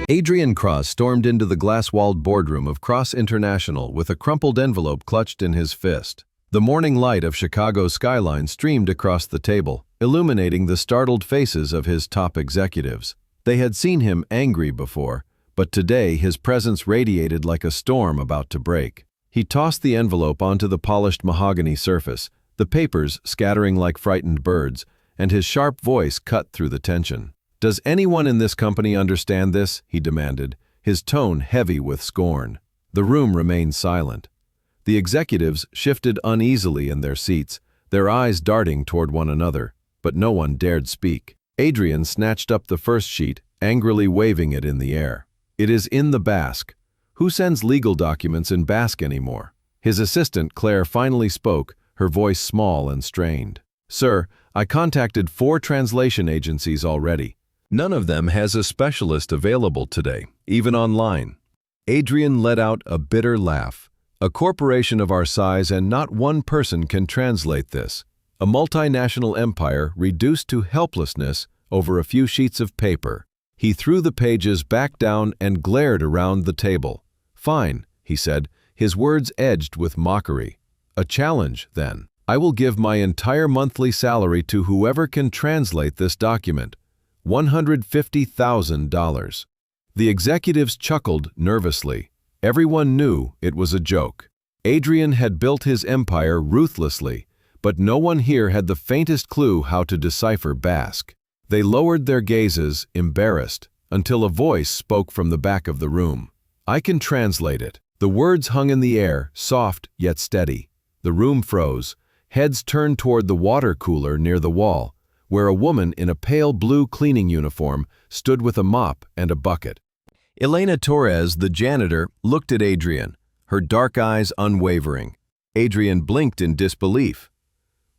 Adrian Cross stormed into the glass-walled boardroom of Cross International with a crumpled envelope clutched in his fist. The morning light of Chicago's skyline streamed across the table, illuminating the startled faces of his top executives. They had seen him angry before, but today his presence radiated like a storm about to break. He tossed the envelope onto the polished mahogany surface, the papers scattering like frightened birds, and his sharp voice cut through the tension. "Does anyone in this company understand this?" he demanded, his tone heavy with scorn. The room remained silent. The executives shifted uneasily in their seats, their eyes darting toward one another, but no one dared speak. Adrian snatched up the first sheet, angrily waving it in the air. "It is in the Basque. Who sends legal documents in Basque anymore?" His assistant, Claire, finally spoke, her voice small and strained. "Sir, I contacted 4 translation agencies already. None of them has a specialist available today, even online." Adrian let out a bitter laugh. "A corporation of our size and not one person can translate this. A multinational empire reduced to helplessness over a few sheets of paper." He threw the pages back down and glared around the table. "Fine," he said, his words edged with mockery. "A challenge, then. I will give my entire monthly salary to whoever can translate this document. $150,000. The executives chuckled nervously. Everyone knew it was a joke. Adrian had built his empire ruthlessly, but no one here had the faintest clue how to decipher Basque. They lowered their gazes, embarrassed, until a voice spoke from the back of the room. "I can translate it." The words hung in the air, soft yet steady. The room froze. Heads turned toward the water cooler near the wall, where a woman in a pale blue cleaning uniform stood with a mop and a bucket. Elena Torres, the janitor, looked at Adrian, her dark eyes unwavering. Adrian blinked in disbelief.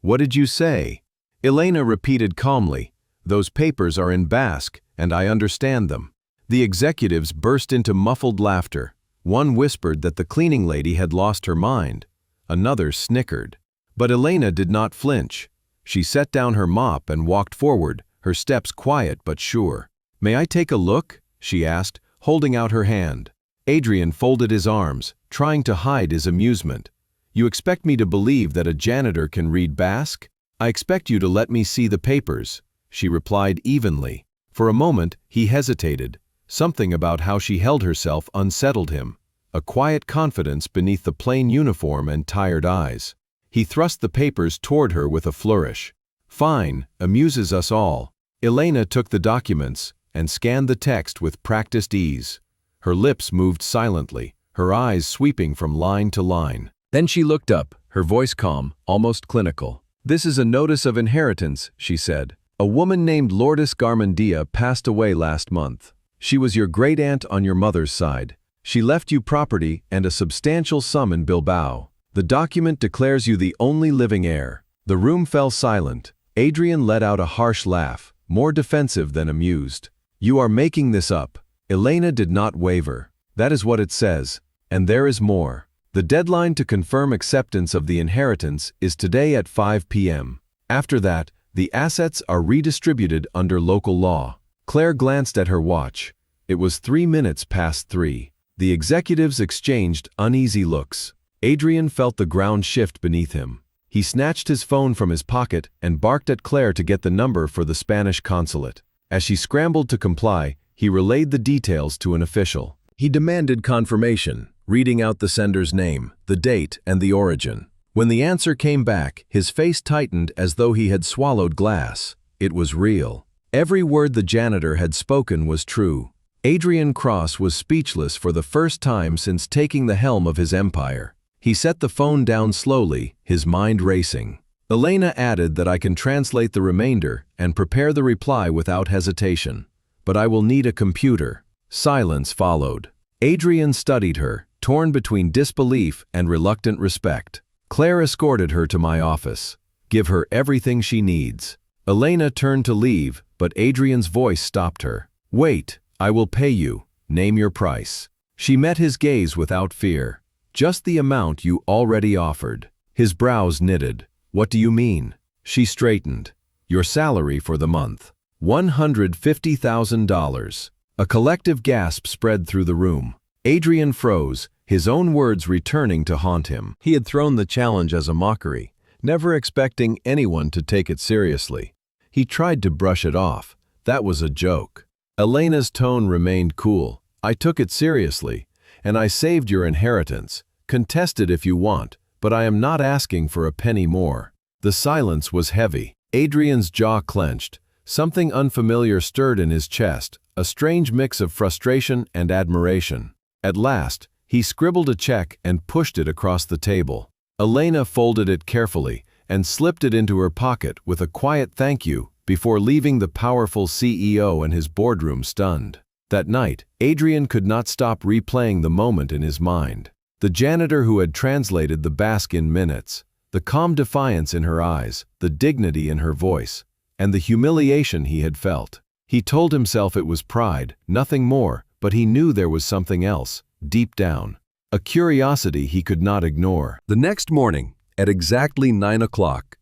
"What did you say?" Elena repeated calmly, "Those papers are in Basque, and I understand them." The executives burst into muffled laughter. One whispered that the cleaning lady had lost her mind. Another snickered. But Elena did not flinch. She set down her mop and walked forward, her steps quiet but sure. "May I take a look?" she asked, holding out her hand. Adrian folded his arms, trying to hide his amusement. "You expect me to believe that a janitor can read Basque? I expect you to let me see the papers," she replied evenly. For a moment, he hesitated. Something about how she held herself unsettled him, a quiet confidence beneath the plain uniform and tired eyes. He thrust the papers toward her with a flourish. "Fine, amuses us all." Elena took the documents and scanned the text with practiced ease. Her lips moved silently, her eyes sweeping from line to line. Then she looked up, her voice calm, almost clinical. "This is a notice of inheritance," she said. "A woman named Lourdes Garmendia passed away last month. She was your great-aunt on your mother's side. She left you property and a substantial sum in Bilbao. The document declares you the only living heir." The room fell silent. Adrian let out a harsh laugh, more defensive than amused. "You are making this up." Elena did not waver. "That is what it says. And there is more. The deadline to confirm acceptance of the inheritance is today at 5 p.m. After that, the assets are redistributed under local law." Claire glanced at her watch. It was 3 minutes past 3. The executives exchanged uneasy looks. Adrian felt the ground shift beneath him. He snatched his phone from his pocket and barked at Claire to get the number for the Spanish consulate. As she scrambled to comply, he relayed the details to an official. He demanded confirmation, reading out the sender's name, the date, and the origin. When the answer came back, his face tightened as though he had swallowed glass. It was real. Every word the janitor had spoken was true. Adrian Cross was speechless for the first time since taking the helm of his empire. He set the phone down slowly, his mind racing. Elena added that I can translate the remainder and prepare the reply without hesitation. But I will need a computer. Silence followed. Adrian studied her, torn between disbelief and reluctant respect. Claire escorted her to my office. "Give her everything she needs." Elena turned to leave, but Adrian's voice stopped her. "Wait, I will pay you. Name your price." She met his gaze without fear. "Just the amount you already offered." His brows knitted. "What do you mean?" She straightened. "Your salary for the month. $150,000. A collective gasp spread through the room. Adrian froze, his own words returning to haunt him. He had thrown the challenge as a mockery, never expecting anyone to take it seriously. He tried to brush it off. That was a joke. Elena's tone remained cool. I took it seriously, and I saved your inheritance. Contest it if you want, but I am not asking for a penny more. The silence was heavy. Adrian's jaw clenched. Something unfamiliar stirred in his chest, a strange mix of frustration and admiration. At last, he scribbled a check and pushed it across the table. Elena folded it carefully and slipped it into her pocket with a quiet thank you before leaving the powerful CEO and his boardroom stunned. That night, Adrian could not stop replaying the moment in his mind. The janitor who had translated the Basque in minutes, the calm defiance in her eyes, the dignity in her voice, and the humiliation he had felt. He told himself it was pride, nothing more, but he knew there was something else, deep down. A curiosity he could not ignore. The next morning, at exactly 9 o'clock,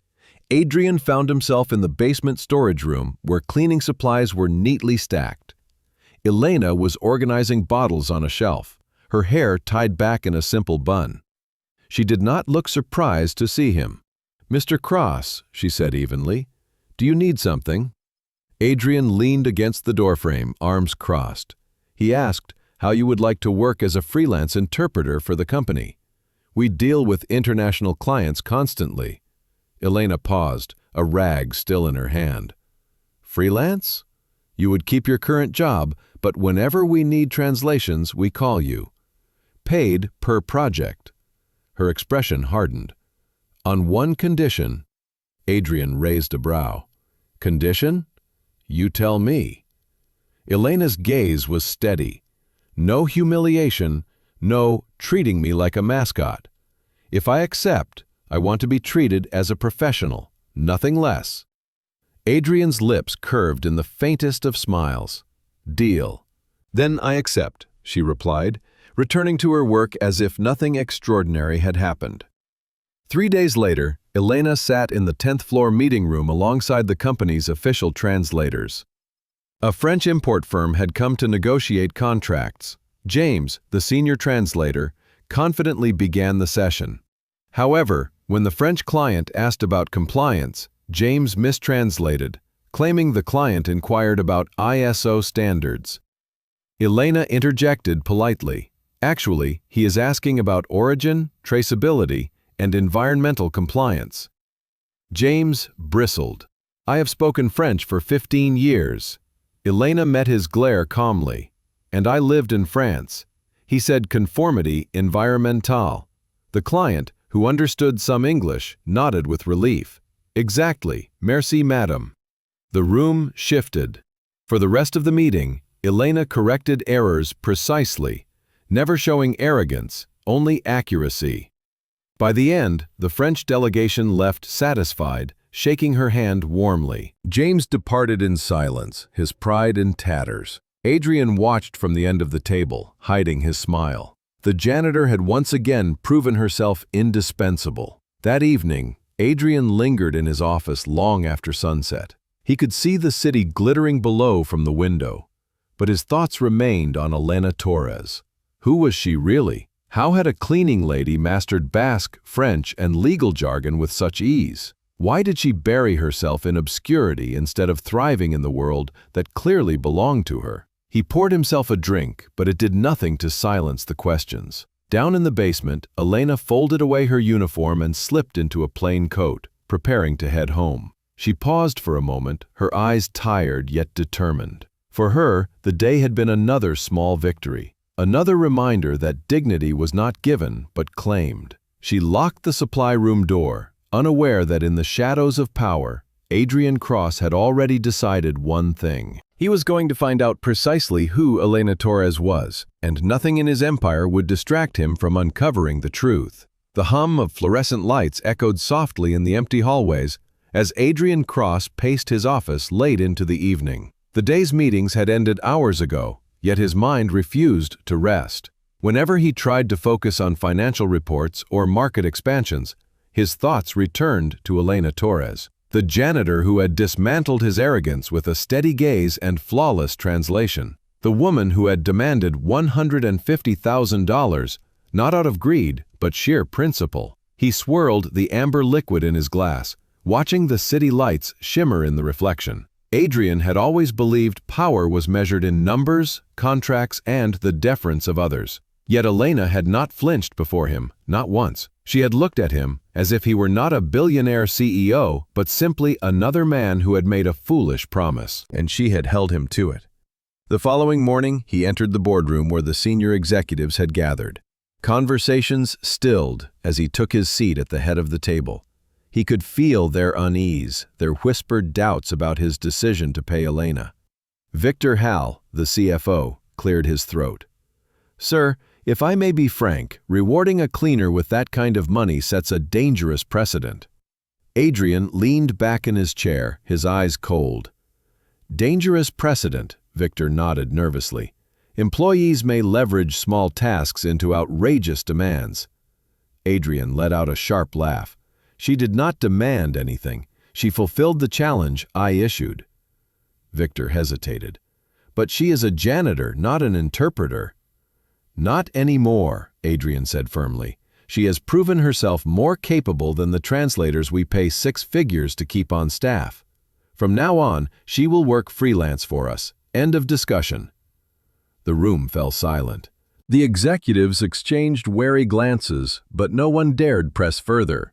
Adrian found himself in the basement storage room where cleaning supplies were neatly stacked. Elena was organizing bottles on a shelf, her hair tied back in a simple bun. She did not look surprised to see him. "Mr. Cross," she said evenly, "do you need something?" Adrian leaned against the doorframe, arms crossed. He asked how you would like to work as a freelance interpreter for the company. "We deal with international clients constantly." Elena paused, a rag still in her hand. "Freelance? You would keep your current job, but whenever we need translations, we call you. Paid per project." Her expression hardened. "On one condition." Adrian raised a brow. "Condition? You tell me." Elena's gaze was steady. "No humiliation, no treating me like a mascot. If I accept, I want to be treated as a professional, nothing less." Adrian's lips curved in the faintest of smiles. "Deal." "Then I accept," she replied, returning to her work as if nothing extraordinary had happened. 3 days later, Elena sat in the 10th floor meeting room alongside the company's official translators. A French import firm had come to negotiate contracts. James, the senior translator, confidently began the session. However, when the French client asked about compliance, James mistranslated, claiming the client inquired about ISO standards. Elena interjected politely. "Actually, he is asking about origin, traceability, and environmental compliance." James bristled. "I have spoken French for 15 years. Elena met his glare calmly. "And I lived in France." He said conformity environmental. The client, who understood some English, nodded with relief. "Exactly, merci madame." The room shifted. For the rest of the meeting, Elena corrected errors precisely, never showing arrogance, only accuracy. By the end, the French delegation left satisfied, shaking her hand warmly. James departed in silence, his pride in tatters. Adrian watched from the end of the table, hiding his smile. The janitor had once again proven herself indispensable. That evening, Adrian lingered in his office long after sunset. He could see the city glittering below from the window, but his thoughts remained on Elena Torres. Who was she really? How had a cleaning lady mastered Basque, French, and legal jargon with such ease? Why did she bury herself in obscurity instead of thriving in the world that clearly belonged to her? He poured himself a drink, but it did nothing to silence the questions. Down in the basement, Elena folded away her uniform and slipped into a plain coat, preparing to head home. She paused for a moment, her eyes tired yet determined. For her, the day had been another small victory. Another reminder that dignity was not given, but claimed. She locked the supply room door, unaware that in the shadows of power, Adrian Cross had already decided one thing. He was going to find out precisely who Elena Torres was, and nothing in his empire would distract him from uncovering the truth. The hum of fluorescent lights echoed softly in the empty hallways as Adrian Cross paced his office late into the evening. The day's meetings had ended hours ago, yet his mind refused to rest. Whenever he tried to focus on financial reports or market expansions, his thoughts returned to Elena Torres, the janitor who had dismantled his arrogance with a steady gaze and flawless translation. The woman who had demanded $150,000, not out of greed, but sheer principle. He swirled the amber liquid in his glass, watching the city lights shimmer in the reflection. Adrian had always believed power was measured in numbers, contracts, and the deference of others. Yet Elena had not flinched before him, not once. She had looked at him as if he were not a billionaire CEO, but simply another man who had made a foolish promise, and she had held him to it. The following morning, he entered the boardroom where the senior executives had gathered. Conversations stilled as he took his seat at the head of the table. He could feel their unease, their whispered doubts about his decision to pay Elena. Victor Hall, the CFO, cleared his throat. "Sir, if I may be frank, rewarding a cleaner with that kind of money sets a dangerous precedent." Adrian leaned back in his chair, his eyes cold. "Dangerous precedent," Victor nodded nervously. "Employees may leverage small tasks into outrageous demands." Adrian let out a sharp laugh. "She did not demand anything. She fulfilled the challenge I issued." Victor hesitated. "But she is a janitor, not an interpreter." "Not anymore," Adrian said firmly. "She has proven herself more capable than the translators we pay 6 figures to keep on staff. From now on, she will work freelance for us. End of discussion." The room fell silent. The executives exchanged wary glances, but no one dared press further.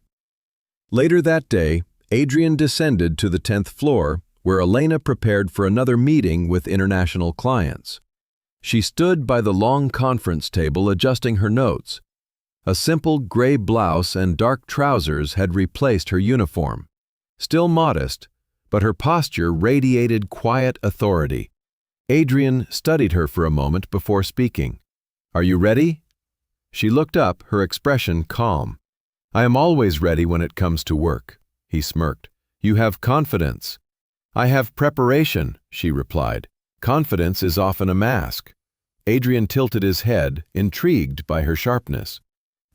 Later that day, Adrian descended to the 10th floor, where Elena prepared for another meeting with international clients. She stood by the long conference table adjusting her notes. A simple gray blouse and dark trousers had replaced her uniform. Still modest, but her posture radiated quiet authority. Adrian studied her for a moment before speaking. "Are you ready?" She looked up, her expression calm. "I am always ready when it comes to work," he smirked. "You have confidence." "I have preparation," she replied. "Confidence is often a mask." Adrian tilted his head, intrigued by her sharpness.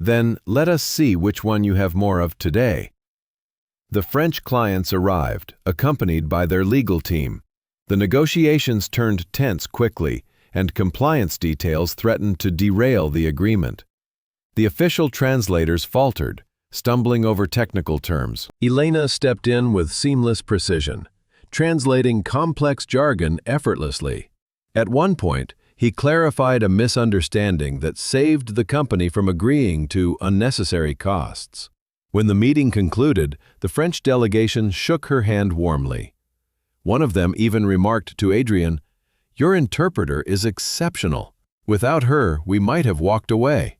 "Then let us see which one you have more of today." The French clients arrived, accompanied by their legal team. The negotiations turned tense quickly, and compliance details threatened to derail the agreement. The official translators faltered, stumbling over technical terms. Elena stepped in with seamless precision, translating complex jargon effortlessly. At one point, he clarified a misunderstanding that saved the company from agreeing to unnecessary costs. When the meeting concluded, the French delegation shook her hand warmly. One of them even remarked to Adrian, "Your interpreter is exceptional. Without her, we might have walked away."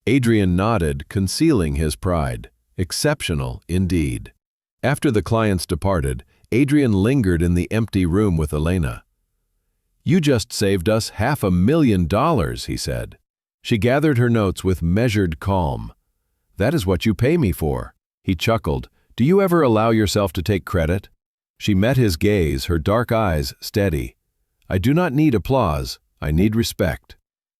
Adrian nodded, concealing his pride. Exceptional, indeed. After the clients departed, Adrian lingered in the empty room with Elena. "You just saved us $500,000, he said. She gathered her notes with measured calm. "That is what you pay me for." He chuckled. "Do you ever allow yourself to take credit?" She met his gaze, her dark eyes steady. "I do not need applause. I need respect."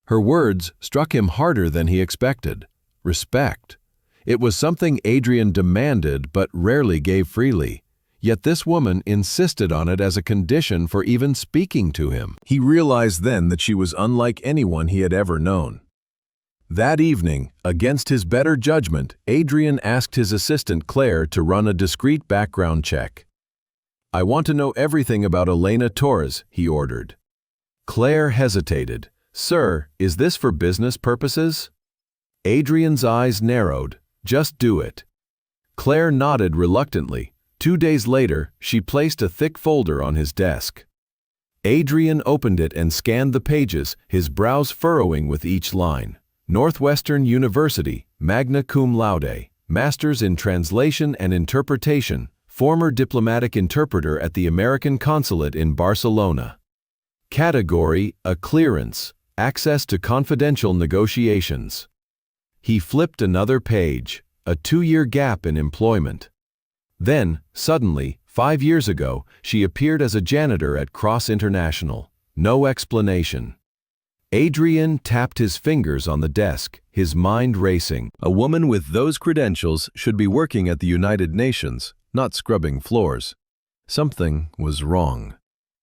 Her words struck him harder than he expected. Respect. It was something Adrian demanded but rarely gave freely. Yet this woman insisted on it as a condition for even speaking to him. He realized then that she was unlike anyone he had ever known. That evening, against his better judgment, Adrian asked his assistant Claire to run a discreet background check. "I want to know everything about Elena Torres," he ordered. Claire hesitated. "Sir, is this for business purposes?" Adrian's eyes narrowed. "Just do it." Claire nodded reluctantly. 2 days later, she placed a thick folder on his desk. Adrian opened it and scanned the pages, his brows furrowing with each line. Northwestern University, magna cum laude, Masters in Translation and Interpretation, former diplomatic interpreter at the American Consulate in Barcelona. Category, a clearance, access to confidential negotiations. He flipped another page, a 2-year gap in employment. Then, suddenly, 5 years ago, she appeared as a janitor at Cross International. No explanation. Adrian tapped his fingers on the desk, his mind racing. A woman with those credentials should be working at the United Nations, not scrubbing floors. Something was wrong.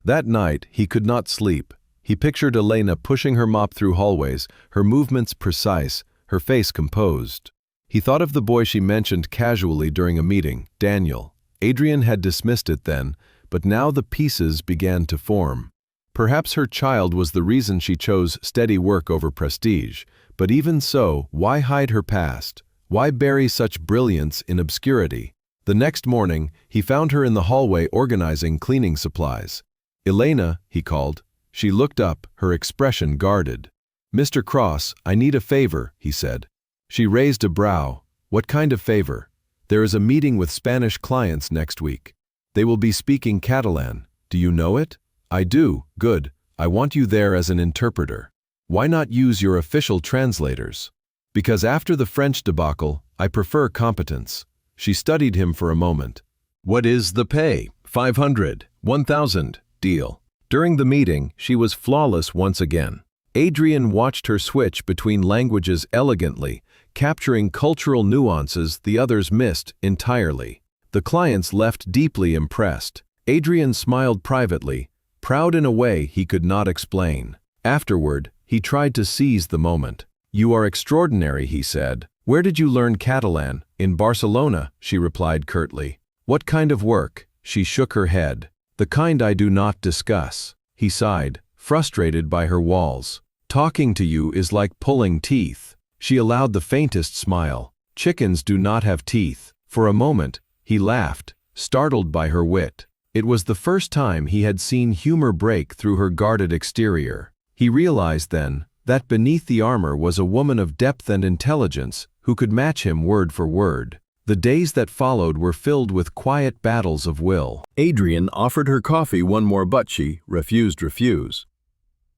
That night, he could not sleep. He pictured Elena pushing her mop through hallways, her movements precise, her face composed. He thought of the boy she mentioned casually during a meeting, Daniel. Adrian had dismissed it then, but now the pieces began to form. Perhaps her child was the reason she chose steady work over prestige, but even so, why hide her past? Why bury such brilliance in obscurity? The next morning, he found her in the hallway organizing cleaning supplies. "Elena," he called. She looked up, her expression guarded. "Mr. Cross, I need a favor," he said. She raised a brow. "What kind of favor?" "There is a meeting with Spanish clients next week. They will be speaking Catalan. Do you know it?" "I do. Good. I want you there as an interpreter." "Why not use your official translators?" "Because after the French debacle, I prefer competence." She studied him for a moment. "What is the pay? 500, 1,000, deal." During the meeting, she was flawless once again. Adrian watched her switch between languages elegantly, capturing cultural nuances the others missed entirely. The clients left deeply impressed. Adrian smiled privately, proud in a way he could not explain. Afterward, he tried to seize the moment. "You are extraordinary," he said. "Where did you learn Catalan?" "In Barcelona," she replied curtly. "What kind of work?" She shook her head. "The kind I do not discuss." He sighed, frustrated by her walls. "Talking to you is like pulling teeth." She allowed the faintest smile. "Chickens do not have teeth." For a moment, he laughed, startled by her wit. It was the first time he had seen humor break through her guarded exterior. He realized then that beneath the armor was a woman of depth and intelligence who could match him word for word. The days that followed were filled with quiet battles of will. Adrian offered her coffee one more, but she refused.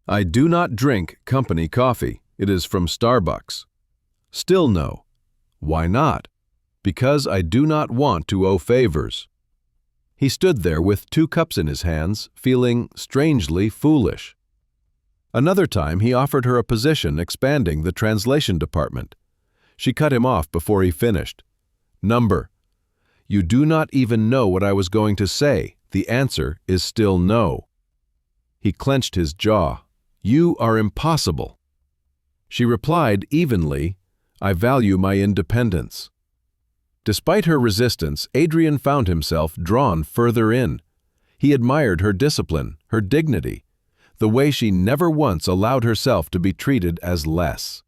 "I do not drink company coffee. It is from Starbucks." "Still no." "Why not?" "Because I do not want to owe favors." He stood there with 2 cups in his hands, feeling strangely foolish. Another time he offered her a position expanding the translation department. She cut him off before he finished. "Number. You do not even know what I was going to say. The answer is still no." He clenched his jaw. "You are impossible." She replied evenly, "I value my independence." Despite her resistance, Adrian found himself drawn further in. He admired her discipline, her dignity, the way she never once allowed herself to be treated as less.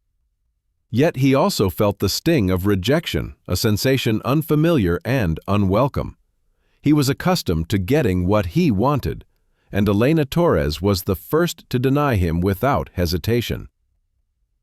Yet he also felt the sting of rejection, a sensation unfamiliar and unwelcome. He was accustomed to getting what he wanted, and Elena Torres was the first to deny him without hesitation.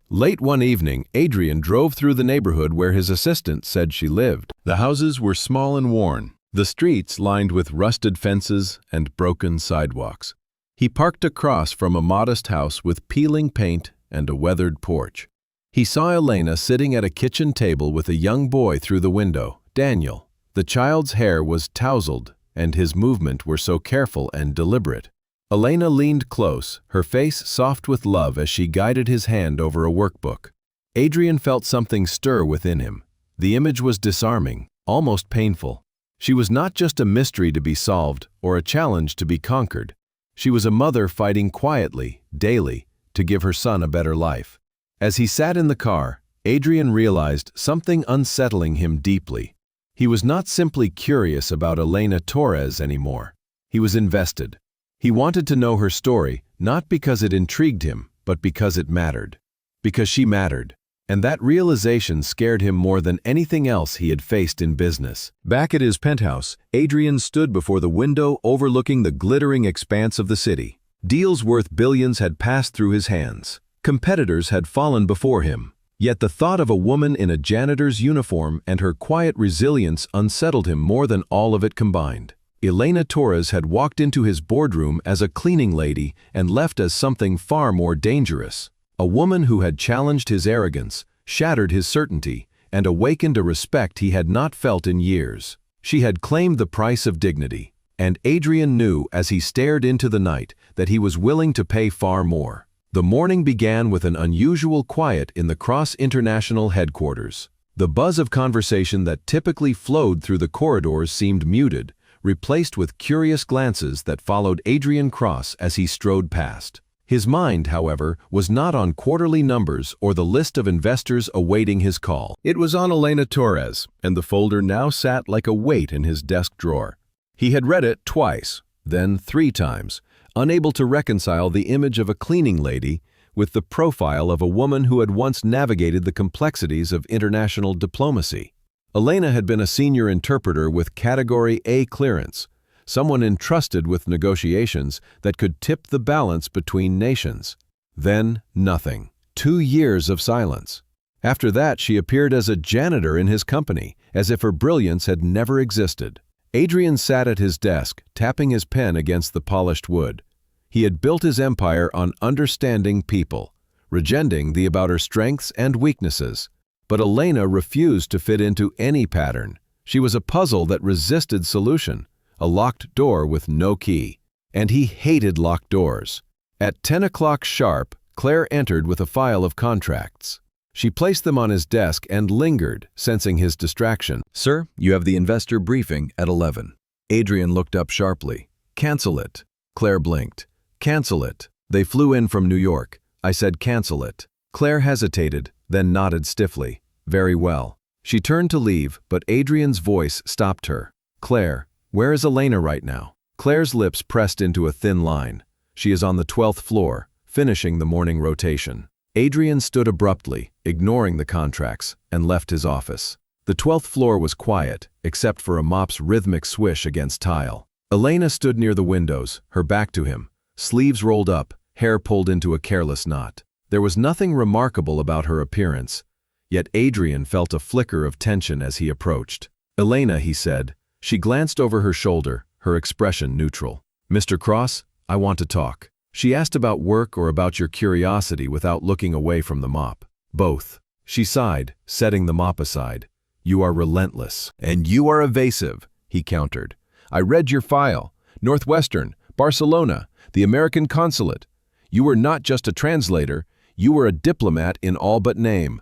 Late one evening, Adrian drove through the neighborhood where his assistant said she lived. The houses were small and worn, the streets lined with rusted fences and broken sidewalks. He parked across from a modest house with peeling paint and a weathered porch. He saw Elena sitting at a kitchen table with a young boy through the window, Daniel. The child's hair was tousled, and his movements were so careful and deliberate. Elena leaned close, her face soft with love as she guided his hand over a workbook. Adrian felt something stir within him. The image was disarming, almost painful. She was not just a mystery to be solved or a challenge to be conquered. She was a mother fighting quietly, daily, to give her son a better life. As he sat in the car, Adrian realized something unsettling him deeply. He was not simply curious about Elena Torres anymore. He was invested. He wanted to know her story, not because it intrigued him, but because it mattered. Because she mattered. And that realization scared him more than anything else he had faced in business. Back at his penthouse, Adrian stood before the window overlooking the glittering expanse of the city. Deals worth billions had passed through his hands. Competitors had fallen before him. Yet the thought of a woman in a janitor's uniform and her quiet resilience unsettled him more than all of it combined. Elena Torres had walked into his boardroom as a cleaning lady and left as something far more dangerous. A woman who had challenged his arrogance, shattered his certainty, and awakened a respect he had not felt in years. She had claimed the price of dignity, and Adrian knew as he stared into the night that he was willing to pay far more. The morning began with an unusual quiet in the Cross International headquarters. The buzz of conversation that typically flowed through the corridors seemed muted, replaced with curious glances that followed Adrian Cross as he strode past. His mind, however, was not on quarterly numbers or the list of investors awaiting his call. It was on Elena Torres, and the folder now sat like a weight in his desk drawer. He had read it twice, then 3 times, unable to reconcile the image of a cleaning lady with the profile of a woman who had once navigated the complexities of international diplomacy. Elena had been a senior interpreter with Category A clearance, someone entrusted with negotiations that could tip the balance between nations. Then nothing. 2 years of silence. After that, she appeared as a janitor in his company, as if her brilliance had never existed. Adrian sat at his desk, tapping his pen against the polished wood. He had built his empire on understanding people, regending about her strengths and weaknesses. But Elena refused to fit into any pattern. She was a puzzle that resisted solution, a locked door with no key. And he hated locked doors. At 10 o'clock sharp, Claire entered with a file of contracts. She placed them on his desk and lingered, sensing his distraction. "Sir, you have the investor briefing at 11. Adrian looked up sharply. "Cancel it." Claire blinked. "Cancel it. They flew in from New York. I said cancel it." Claire hesitated, then nodded stiffly. "Very well." She turned to leave, but Adrian's voice stopped her. "Claire, where is Elena right now?" Claire's lips pressed into a thin line. "She is on the 12th floor, finishing the morning rotation." Adrian stood abruptly, ignoring the contracts, and left his office. The 12th floor was quiet, except for a mop's rhythmic swish against tile. Elena stood near the windows, her back to him, sleeves rolled up, hair pulled into a careless knot. There was nothing remarkable about her appearance, yet Adrian felt a flicker of tension as he approached. "Elena," he said. She glanced over her shoulder, her expression neutral. "Mr. Cross, I want to talk." She asked about work or about your curiosity without looking away from the mop. "Both." She sighed, setting the mop aside. "You are relentless." "And you are evasive," he countered. "I read your file. Northwestern, Barcelona, the American consulate. You were not just a translator, you were a diplomat in all but name.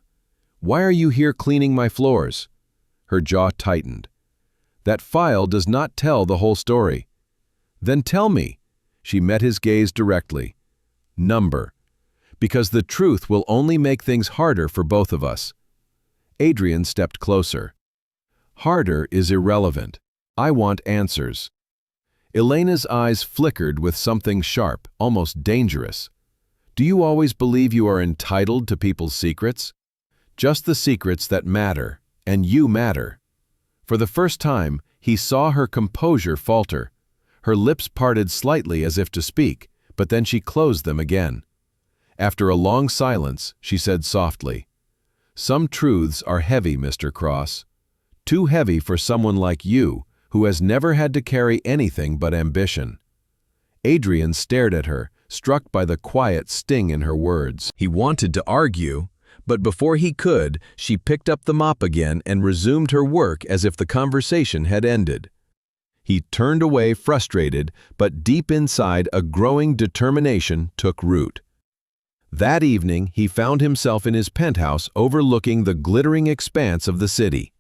Why are you here cleaning my floors?" Her jaw tightened. "That file does not tell the whole story." "Then tell me." She met his gaze directly. "Number. Because the truth will only make things harder for both of us." Adrian stepped closer. "Harder is irrelevant. I want answers." Elena's eyes flickered with something sharp, almost dangerous. "Do you always believe you are entitled to people's secrets?" "Just the secrets that matter, and you matter." For the first time, he saw her composure falter. Her lips parted slightly as if to speak, but then she closed them again. After a long silence, she said softly, "Some truths are heavy, Mr. Cross. Too heavy for someone like you, who has never had to carry anything but ambition." Adrian stared at her, struck by the quiet sting in her words. He wanted to argue, but before he could, she picked up the mop again and resumed her work as if the conversation had ended. He turned away frustrated, but deep inside a growing determination took root. That evening, he found himself in his penthouse overlooking the glittering expanse of the city.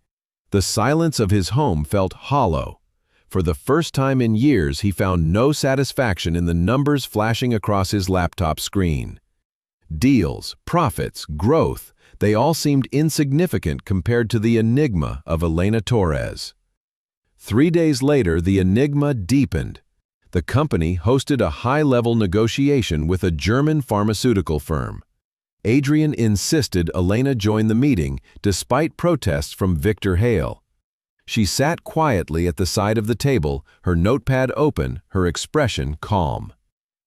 The silence of his home felt hollow. For the first time in years, he found no satisfaction in the numbers flashing across his laptop screen. Deals, profits, growth, they all seemed insignificant compared to the enigma of Elena Torres. 3 days later, the enigma deepened. The company hosted a high-level negotiation with a German pharmaceutical firm. Adrian insisted Elena join the meeting, despite protests from Victor Hale. She sat quietly at the side of the table, her notepad open, her expression calm.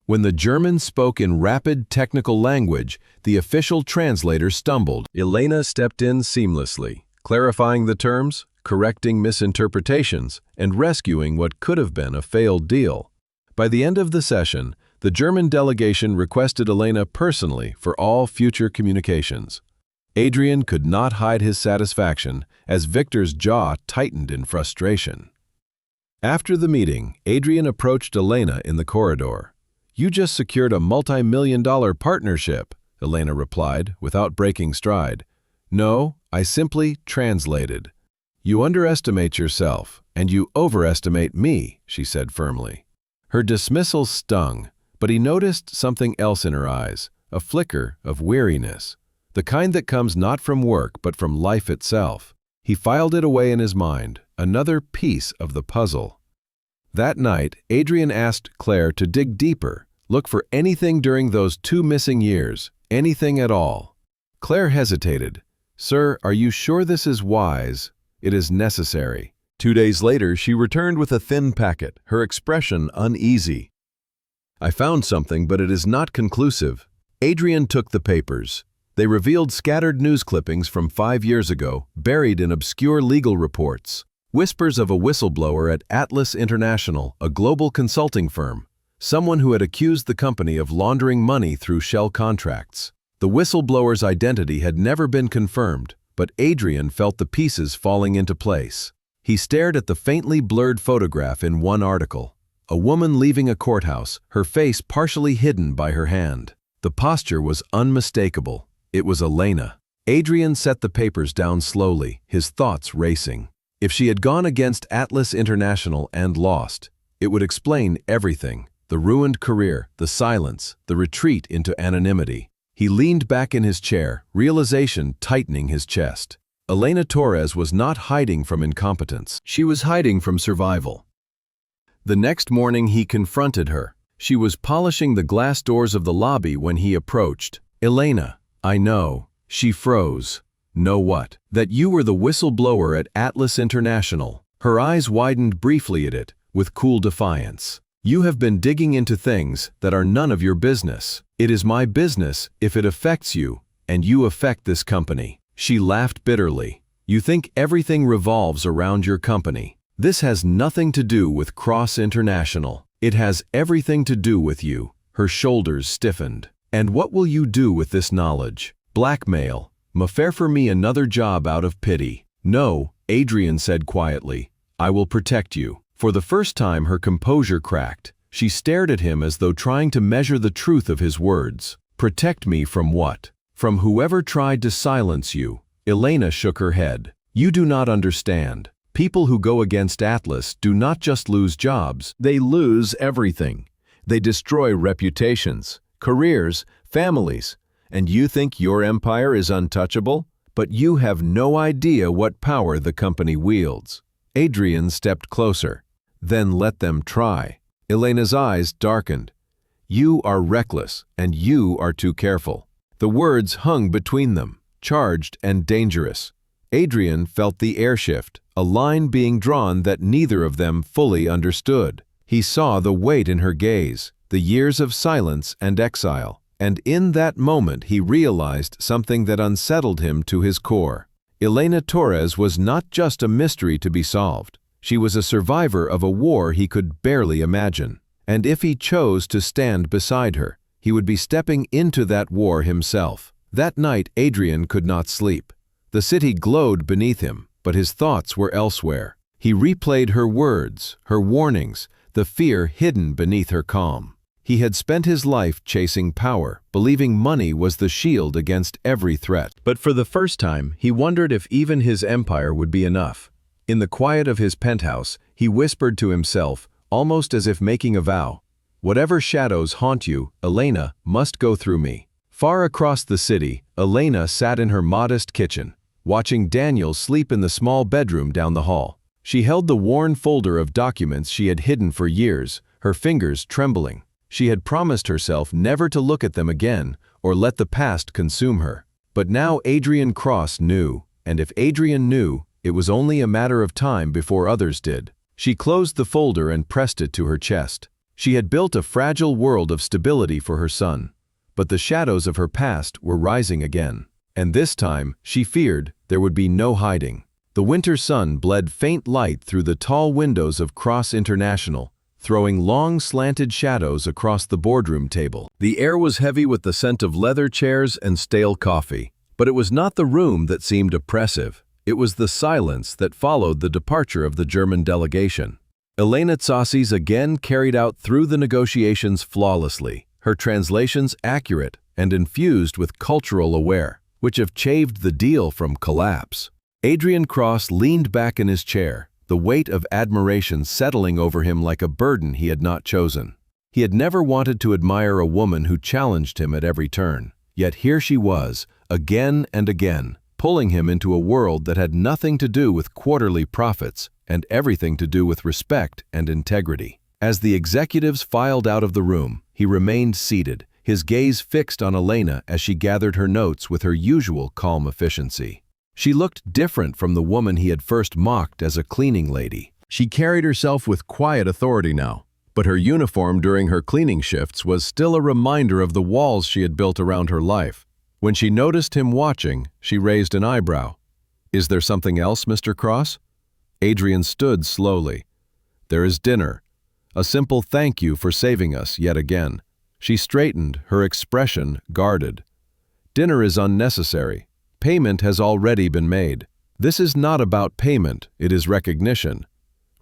When the German spoke in rapid technical language, the official translator stumbled. Elena stepped in seamlessly, clarifying the terms, correcting misinterpretations, and rescuing what could have been a failed deal. By the end of the session, the German delegation requested Elena personally for all future communications. Adrian could not hide his satisfaction as Victor's jaw tightened in frustration. After the meeting, Adrian approached Elena in the corridor. "You just secured a multi-million-dollar partnership," Elena replied, without breaking stride. "No, I simply translated." "You underestimate yourself, and you overestimate me," she said firmly. Her dismissal stung, But he noticed something else in her eyes, a flicker of weariness, the kind that comes not from work but from life itself. He filed it away in his mind, another piece of the puzzle. That night, Adrian asked Claire to dig deeper, look for anything during those 2 missing years, anything at all. Claire hesitated. "Sir, are you sure this is wise? It is necessary." 2 days later, she returned with a thin packet, her expression uneasy. "I found something, but it is not conclusive." Adrian took the papers. They revealed scattered news clippings from 5 years ago, buried in obscure legal reports. Whispers of a whistleblower at Atlas International, a global consulting firm, someone who had accused the company of laundering money through shell contracts. The whistleblower's identity had never been confirmed, but Adrian felt the pieces falling into place. He stared at the faintly blurred photograph in one article. A woman leaving a courthouse, her face partially hidden by her hand. The posture was unmistakable. It was Elena. Adrian set the papers down slowly, his thoughts racing. If she had gone against Atlas International and lost, it would explain everything. The ruined career, the silence, the retreat into anonymity. He leaned back in his chair, realization tightening his chest. Elena Torres was not hiding from incompetence. She was hiding from survival. The next morning he confronted her. She was polishing the glass doors of the lobby when he approached. "Elena, I know." She froze. "Know what?" "That you were the whistleblower at Atlas International." Her eyes widened briefly at it, with cool defiance. "You have been digging into things that are none of your business. It is my business if it affects you, and you affect this company." She laughed bitterly. "You think everything revolves around your company. This has nothing to do with Cross International. It has everything to do with you." Her shoulders stiffened. "And what will you do with this knowledge?" "Blackmail. M'fair for me another job out of pity." "No," Adrian said quietly. "I will protect you." For the first time her composure cracked. She stared at him as though trying to measure the truth of his words. "Protect me from what?" "From whoever tried to silence you." Elena shook her head. "You do not understand. People who go against Atlas do not just lose jobs, they lose everything. They destroy reputations, careers, families. And you think your empire is untouchable? But you have no idea what power the company wields." Adrian stepped closer. "Then let them try." Elena's eyes darkened. "You are reckless, and you are too careful." The words hung between them, charged and dangerous. Adrian felt the air shift, a line being drawn that neither of them fully understood. He saw the weight in her gaze, the years of silence and exile. And in that moment he realized something that unsettled him to his core. Elena Torres was not just a mystery to be solved. She was a survivor of a war he could barely imagine. And if he chose to stand beside her, he would be stepping into that war himself. That night Adrian could not sleep. The city glowed beneath him, but his thoughts were elsewhere. He replayed her words, her warnings, the fear hidden beneath her calm. He had spent his life chasing power, believing money was the shield against every threat. But for the first time, he wondered if even his empire would be enough. In the quiet of his penthouse, he whispered to himself, almost as if making a vow, "Whatever shadows haunt you, Elena, must go through me." Far across the city, Elena sat in her modest kitchen, watching Daniel sleep in the small bedroom down the hall. She held the worn folder of documents she had hidden for years, her fingers trembling. She had promised herself never to look at them again or let the past consume her. But now Adrian Cross knew, and if Adrian knew, it was only a matter of time before others did. She closed the folder and pressed it to her chest. She had built a fragile world of stability for her son, but the shadows of her past were rising again. And this time, she feared, there would be no hiding. The winter sun bled faint light through the tall windows of Cross International, throwing long slanted shadows across the boardroom table. The air was heavy with the scent of leather chairs and stale coffee. But it was not the room that seemed oppressive. It was the silence that followed the departure of the German delegation. Elena Tsassis again carried out through the negotiations flawlessly, her translations accurate and infused with cultural aware, which have saved the deal from collapse. Adrian Cross leaned back in his chair, the weight of admiration settling over him like a burden he had not chosen. He had never wanted to admire a woman who challenged him at every turn. Yet here she was, again and again, pulling him into a world that had nothing to do with quarterly profits and everything to do with respect and integrity. As the executives filed out of the room, he remained seated, his gaze fixed on Elena as she gathered her notes with her usual calm efficiency. She looked different from the woman he had first mocked as a cleaning lady. She carried herself with quiet authority now, but her uniform during her cleaning shifts was still a reminder of the walls she had built around her life. When she noticed him watching, she raised an eyebrow. "Is there something else, Mr. Cross?" Adrian stood slowly. "There is dinner. A simple thank you for saving us yet again." She straightened, her expression guarded. "Dinner is unnecessary. Payment has already been made. This is not about payment, it is recognition."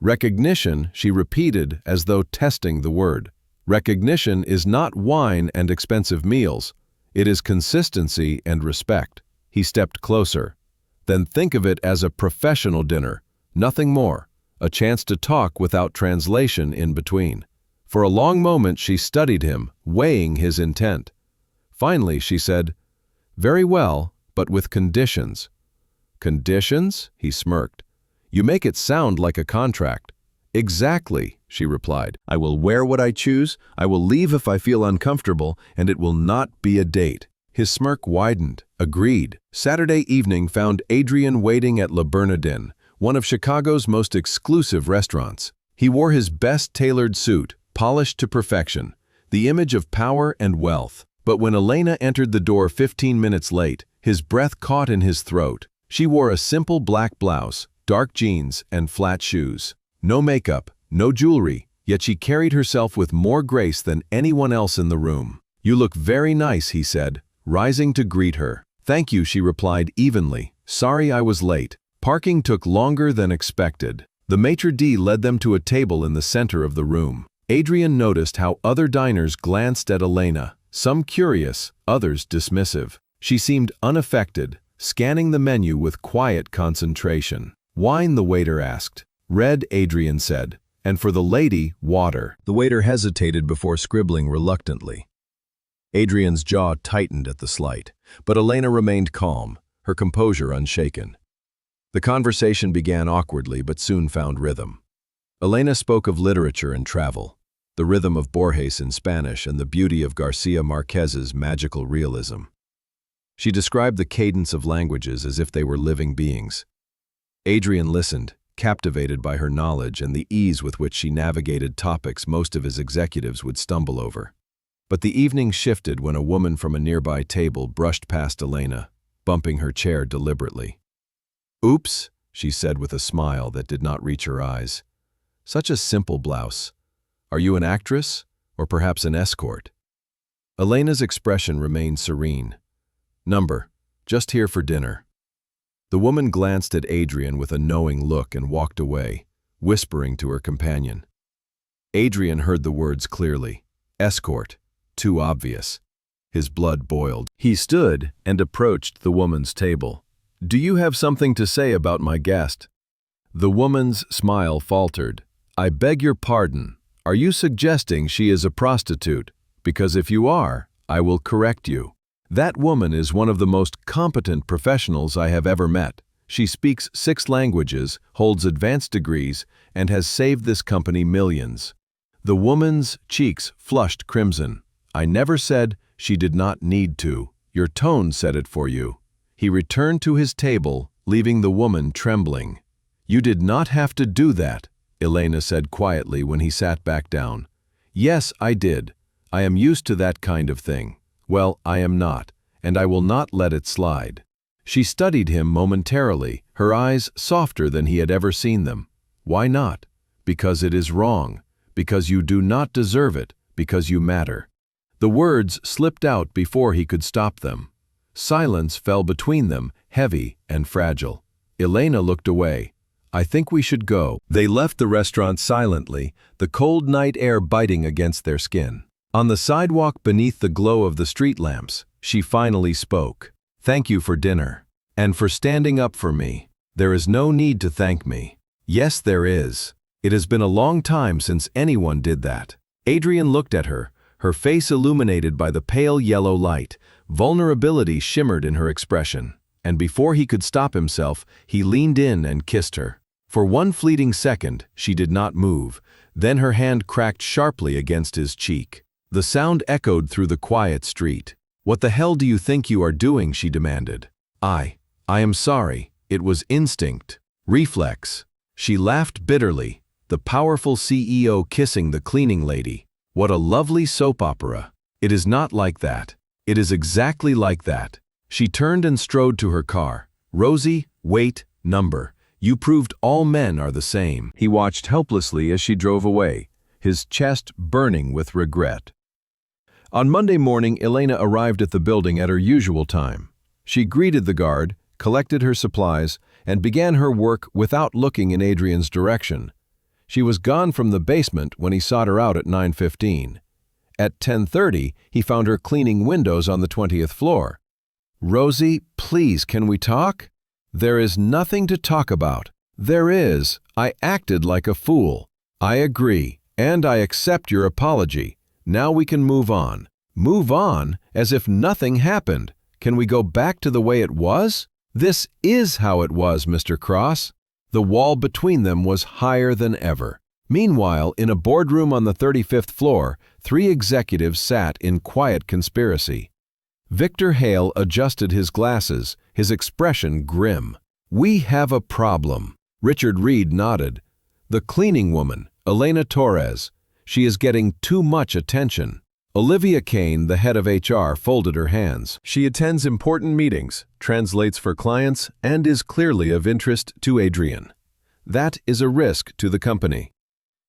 Recognition, she repeated as though testing the word. Recognition is not wine and expensive meals. It is consistency and respect. He stepped closer. "Then think of it as a professional dinner, nothing more, a chance to talk without translation in between." For a long moment she studied him, weighing his intent. Finally she said, "Very well, but with conditions." "Conditions?" he smirked. "You make it sound like a contract." "Exactly," she replied. "I will wear what I choose, I will leave if I feel uncomfortable, and it will not be a date." His smirk widened. "Agreed." Saturday evening found Adrian waiting at Le Bernardin, one of Chicago's most exclusive restaurants. He wore his best tailored suit, polished to perfection, the image of power and wealth. But when Elena entered the door 15 minutes late, his breath caught in his throat. She wore a simple black blouse, dark jeans, and flat shoes. No makeup, no jewelry, yet she carried herself with more grace than anyone else in the room. "You look very nice," he said, rising to greet her. "Thank you," she replied evenly. "Sorry I was late. Parking took longer than expected." The maitre d' led them to a table in the center of the room. Adrian noticed how other diners glanced at Elena, some curious, others dismissive. She seemed unaffected, scanning the menu with quiet concentration. "Wine?" the waiter asked. "Red," Adrian said. "And for the lady, water." The waiter hesitated before scribbling reluctantly. Adrian's jaw tightened at the slight, but Elena remained calm, her composure unshaken. The conversation began awkwardly but soon found rhythm. Elena spoke of literature and travel, the rhythm of Borges in Spanish and the beauty of Garcia Marquez's magical realism. She described the cadence of languages as if they were living beings. Adrian listened, captivated by her knowledge and the ease with which she navigated topics most of his executives would stumble over. But the evening shifted when a woman from a nearby table brushed past Elena, bumping her chair deliberately. "Oops," she said with a smile that did not reach her eyes. "Such a simple blouse. Are you an actress, or perhaps an escort?" Elena's expression remained serene. "Number, just here for dinner." The woman glanced at Adrian with a knowing look and walked away, whispering to her companion. Adrian heard the words clearly. Escort. Too obvious. His blood boiled. He stood and approached the woman's table. "Do you have something to say about my guest?" The woman's smile faltered. "I beg your pardon. Are you suggesting she is a prostitute? Because if you are, I will correct you. That woman is one of the most competent professionals I have ever met. She speaks 6 languages, holds advanced degrees, and has saved this company millions." The woman's cheeks flushed crimson. "I never said she did not need to. Your tone said it for you." He returned to his table, leaving the woman trembling. "You did not have to do that," Elena said quietly when he sat back down. "Yes, I did. I am used to that kind of thing. Well, I am not, and I will not let it slide." She studied him momentarily, her eyes softer than he had ever seen them. "Why not?" "Because it is wrong. Because you do not deserve it. Because you matter." The words slipped out before he could stop them. Silence fell between them, heavy and fragile. Elena looked away. "I think we should go." They left the restaurant silently, the cold night air biting against their skin. On the sidewalk beneath the glow of the street lamps, she finally spoke. "Thank you for dinner. And for standing up for me. There is no need to thank me." "Yes, there is. It has been a long time since anyone did that." Adrian looked at her, her face illuminated by the pale yellow light. Vulnerability shimmered in her expression, and before he could stop himself, he leaned in and kissed her. For one fleeting second, she did not move, then her hand cracked sharply against his cheek. The sound echoed through the quiet street. "What the hell do you think you are doing?" she demanded. I am sorry. It was instinct. Reflex." She laughed bitterly, the powerful CEO kissing the cleaning lady. What a lovely soap opera. It is not like that. It is exactly like that. She turned and strode to her car. "Rosie, weight, number. You proved all men are the same." He watched helplessly as she drove away, his chest burning with regret. On Monday morning, Elena arrived at the building at her usual time. She greeted the guard, collected her supplies, and began her work without looking in Adrian's direction. She was gone from the basement when he sought her out at 9:15. At 10:30, he found her cleaning windows on the 20th floor. "Rosie, please, can we talk?" "There is nothing to talk about." "There is. I acted like a fool." "I agree, and I accept your apology. Now we can move on." "Move on? As if nothing happened. Can we go back to the way it was?" "This is how it was, Mr. Cross." The wall between them was higher than ever. Meanwhile, in a boardroom on the 35th floor, 3 executives sat in quiet conspiracy. Victor Hale adjusted his glasses, his expression grim. "We have a problem." Richard Reed nodded. "The cleaning woman, Elena Torres. She is getting too much attention." Olivia Kane, the head of HR, folded her hands. "She attends important meetings, translates for clients, and is clearly of interest to Adrian. That is a risk to the company."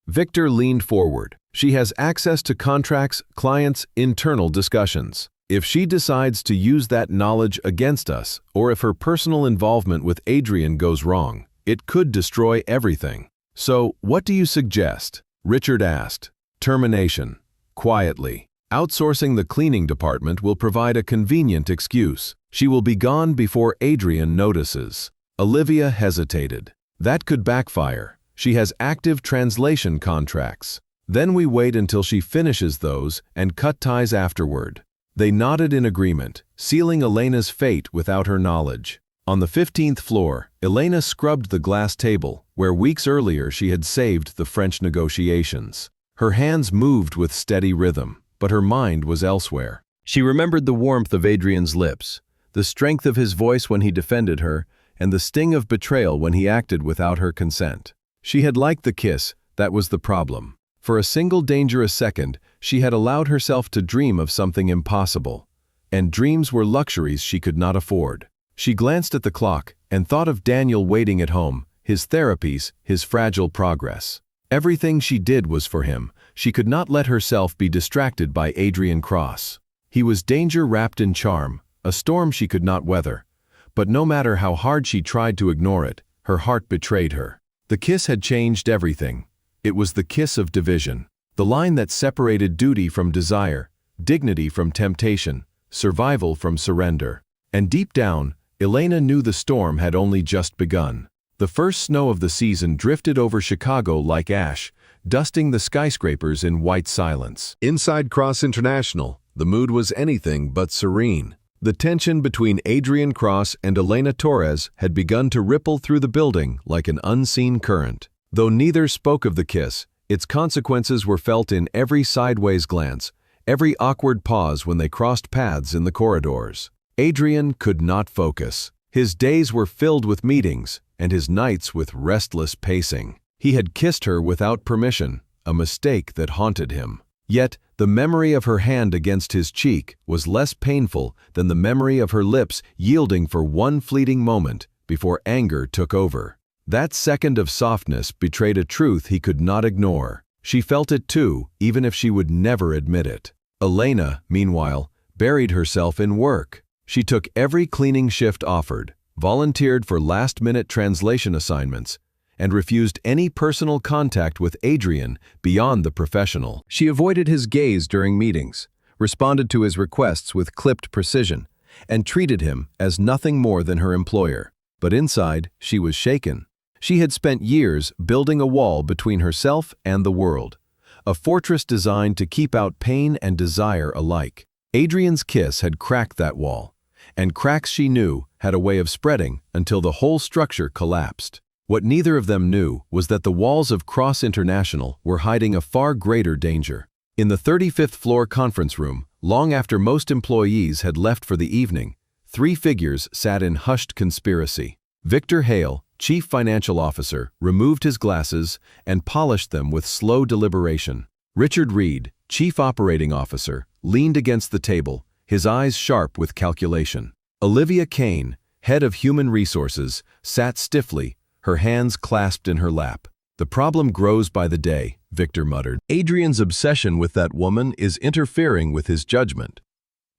Victor leaned forward. "She has access to contracts, clients, internal discussions. If she decides to use that knowledge against us, or if her personal involvement with Adrian goes wrong, it could destroy everything." "So, what do you suggest?" Richard asked. "Termination. Quietly. Outsourcing the cleaning department will provide a convenient excuse. She will be gone before Adrian notices." Olivia hesitated. "That could backfire. She has active translation contracts. Then we wait until she finishes those and cut ties afterward." They nodded in agreement, sealing Elena's fate without her knowledge. On the 15th floor, Elena scrubbed the glass table, where weeks earlier she had saved the French negotiations. Her hands moved with steady rhythm, but her mind was elsewhere. She remembered the warmth of Adrian's lips, the strength of his voice when he defended her, and the sting of betrayal when he acted without her consent. She had liked the kiss, that was the problem. For a single dangerous second, she had allowed herself to dream of something impossible. And dreams were luxuries she could not afford. She glanced at the clock and thought of Daniel waiting at home, his therapies, his fragile progress. Everything she did was for him. She could not let herself be distracted by Adrian Cross. He was danger wrapped in charm, a storm she could not weather. But no matter how hard she tried to ignore it, her heart betrayed her. The kiss had changed everything. It was the kiss of division, the line that separated duty from desire, dignity from temptation, survival from surrender. And deep down, Elena knew the storm had only just begun. The first snow of the season drifted over Chicago like ash, dusting the skyscrapers in white silence. Inside Cross International, the mood was anything but serene. The tension between Adrian Cross and Elena Torres had begun to ripple through the building like an unseen current. Though neither spoke of the kiss, its consequences were felt in every sideways glance, every awkward pause when they crossed paths in the corridors. Adrian could not focus. His days were filled with meetings, and his nights with restless pacing. He had kissed her without permission, a mistake that haunted him. Yet, the memory of her hand against his cheek was less painful than the memory of her lips yielding for one fleeting moment before anger took over. That second of softness betrayed a truth he could not ignore. She felt it too, even if she would never admit it. Elena, meanwhile, buried herself in work. She took every cleaning shift offered, volunteered for last-minute translation assignments, and refused any personal contact with Adrian beyond the professional. She avoided his gaze during meetings, responded to his requests with clipped precision, and treated him as nothing more than her employer. But inside, she was shaken. She had spent years building a wall between herself and the world, a fortress designed to keep out pain and desire alike. Adrian's kiss had cracked that wall, and cracks, she knew, had a way of spreading until the whole structure collapsed. What neither of them knew was that the walls of Cross International were hiding a far greater danger. In the 35th floor conference room, long after most employees had left for the evening, three figures sat in hushed conspiracy. Victor Hale, Chief Financial Officer, removed his glasses and polished them with slow deliberation. Richard Reed, Chief Operating Officer, leaned against the table, his eyes sharp with calculation. Olivia Kane, Head of Human Resources, sat stiffly, her hands clasped in her lap. "The problem grows by the day," Victor muttered. "Adrian's obsession with that woman is interfering with his judgment."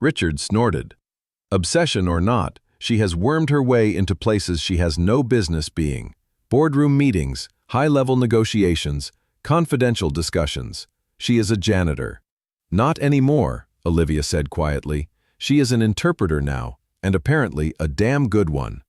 Richard snorted. "Obsession or not, she has wormed her way into places she has no business being. Boardroom meetings, high-level negotiations, confidential discussions. She is a janitor." "Not anymore," Olivia said quietly. "She is an interpreter now, and apparently a damn good one."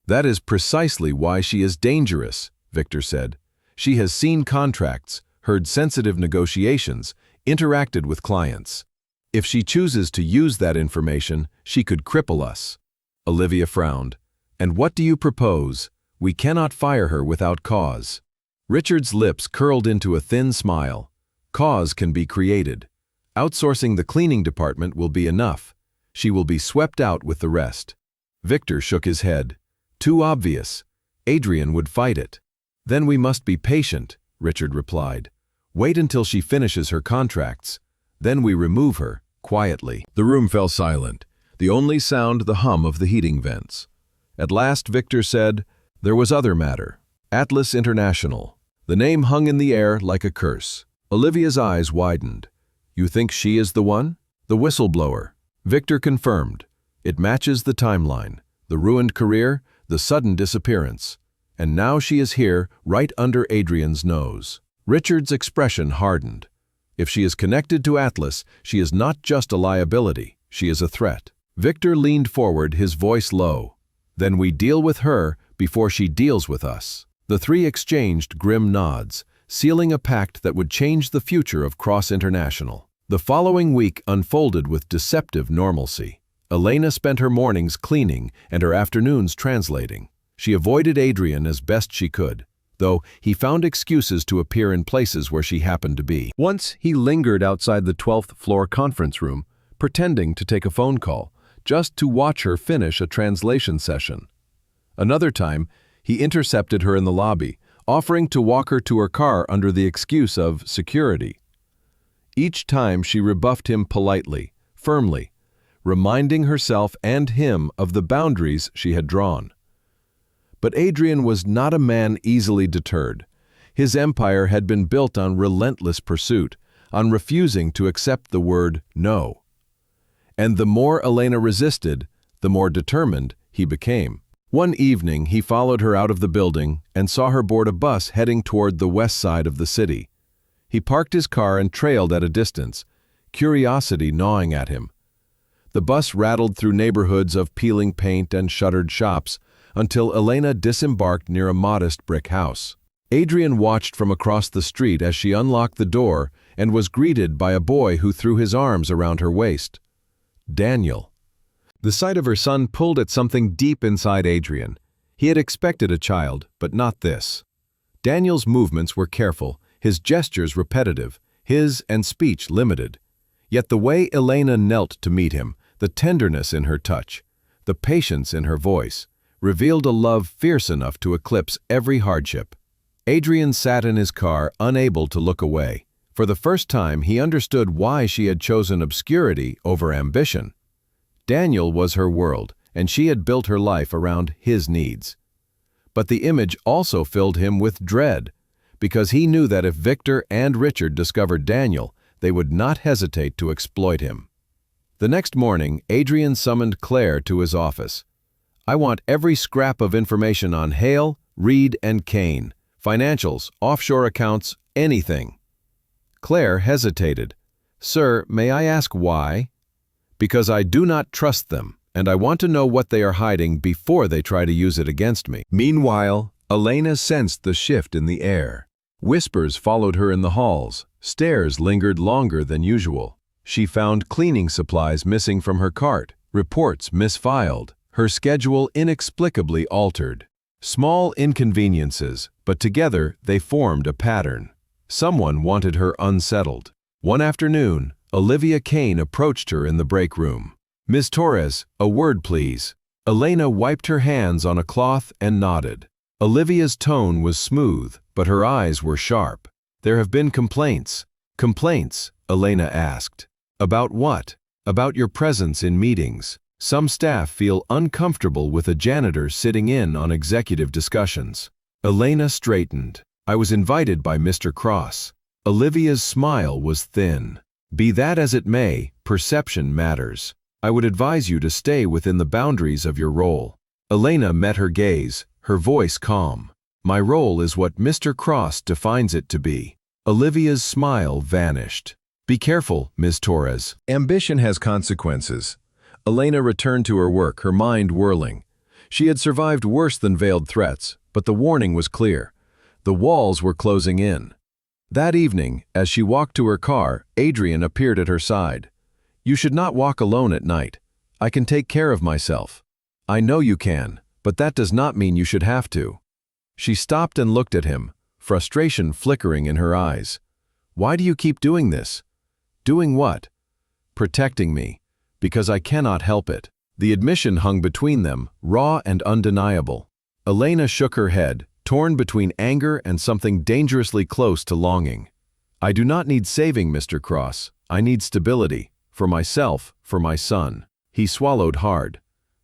"That is precisely why she is dangerous," Victor said. "She has seen contracts, heard sensitive negotiations, interacted with clients. If she chooses to use that information, she could cripple us." Olivia frowned. "And what do you propose? We cannot fire her without cause." Richard's lips curled into a thin smile. "Cause can be created. Outsourcing the cleaning department will be enough. She will be swept out with the rest." Victor shook his head. "Too obvious. Adrian would fight it." "Then we must be patient," Richard replied. "Wait until she finishes her contracts. Then we remove her, quietly." The room fell silent, the only sound the hum of the heating vents. At last Victor said, "There was other matter. Atlas International." The name hung in the air like a curse. Olivia's eyes widened. "You think she is the one?" "The whistleblower." Victor confirmed. "It matches the timeline. The ruined career, the sudden disappearance. And now she is here, right under Adrian's nose." Richard's expression hardened. "If she is connected to Atlas, she is not just a liability, she is a threat." Victor leaned forward, his voice low. "Then we deal with her before she deals with us." The three exchanged grim nods, sealing a pact that would change the future of Cross International. The following week unfolded with deceptive normalcy. Elena spent her mornings cleaning and her afternoons translating. She avoided Adrian as best she could, though he found excuses to appear in places where she happened to be. Once he lingered outside the 12th floor conference room, pretending to take a phone call, just to watch her finish a translation session. Another time, he intercepted her in the lobby, offering to walk her to her car under the excuse of security. Each time she rebuffed him politely, firmly, reminding herself and him of the boundaries she had drawn. But Adrian was not a man easily deterred. His empire had been built on relentless pursuit, on refusing to accept the word no. And the more Elena resisted, the more determined he became. One evening, he followed her out of the building and saw her board a bus heading toward the west side of the city. He parked his car and trailed at a distance, curiosity gnawing at him. The bus rattled through neighborhoods of peeling paint and shuttered shops until Elena disembarked near a modest brick house. Adrian watched from across the street as she unlocked the door and was greeted by a boy who threw his arms around her waist. Daniel. The sight of her son pulled at something deep inside Adrian. He had expected a child, but not this. Daniel's movements were careful, his gestures repetitive, his and speech limited. Yet the way Elena knelt to meet him, the tenderness in her touch, the patience in her voice, revealed a love fierce enough to eclipse every hardship. Adrian sat in his car, unable to look away. For the first time, he understood why she had chosen obscurity over ambition. Daniel was her world, and she had built her life around his needs. But the image also filled him with dread, because he knew that if Victor and Richard discovered Daniel, they would not hesitate to exploit him. The next morning, Adrian summoned Claire to his office. "I want every scrap of information on Hale, Reed, and Kane. Financials, offshore accounts, anything." Claire hesitated. "Sir, may I ask why?" "Because I do not trust them, and I want to know what they are hiding before they try to use it against me." Meanwhile, Elena sensed the shift in the air. Whispers followed her in the halls. Stares lingered longer than usual. She found cleaning supplies missing from her cart, reports misfiled, her schedule inexplicably altered. Small inconveniences, but together they formed a pattern. Someone wanted her unsettled. One afternoon, Olivia Kane approached her in the break room. "Miss Torres, a word please." Elena wiped her hands on a cloth and nodded. Olivia's tone was smooth, but her eyes were sharp. "There have been complaints." "Complaints?" Elena asked. "About what?" "About your presence in meetings. Some staff feel uncomfortable with a janitor sitting in on executive discussions." Elena straightened. "I was invited by Mr. Cross." Olivia's smile was thin. "Be that as it may, perception matters. I would advise you to stay within the boundaries of your role." Elena met her gaze, her voice calm. "My role is what Mr. Cross defines it to be." Olivia's smile vanished. "Be careful, Ms. Torres. Ambition has consequences." Elena returned to her work, her mind whirling. She had survived worse than veiled threats, but the warning was clear. The walls were closing in. That evening, as she walked to her car, Adrian appeared at her side. "You should not walk alone at night. I can take care of myself." "I know you can, but that does not mean you should have to." She stopped and looked at him, frustration flickering in her eyes. "Why do you keep doing this?" "Doing what?" "Protecting me. Because I cannot help it." The admission hung between them, raw and undeniable. Elena shook her head, torn between anger and something dangerously close to longing. "I do not need saving, Mr. Cross. I need stability. For myself, for my son." He swallowed hard.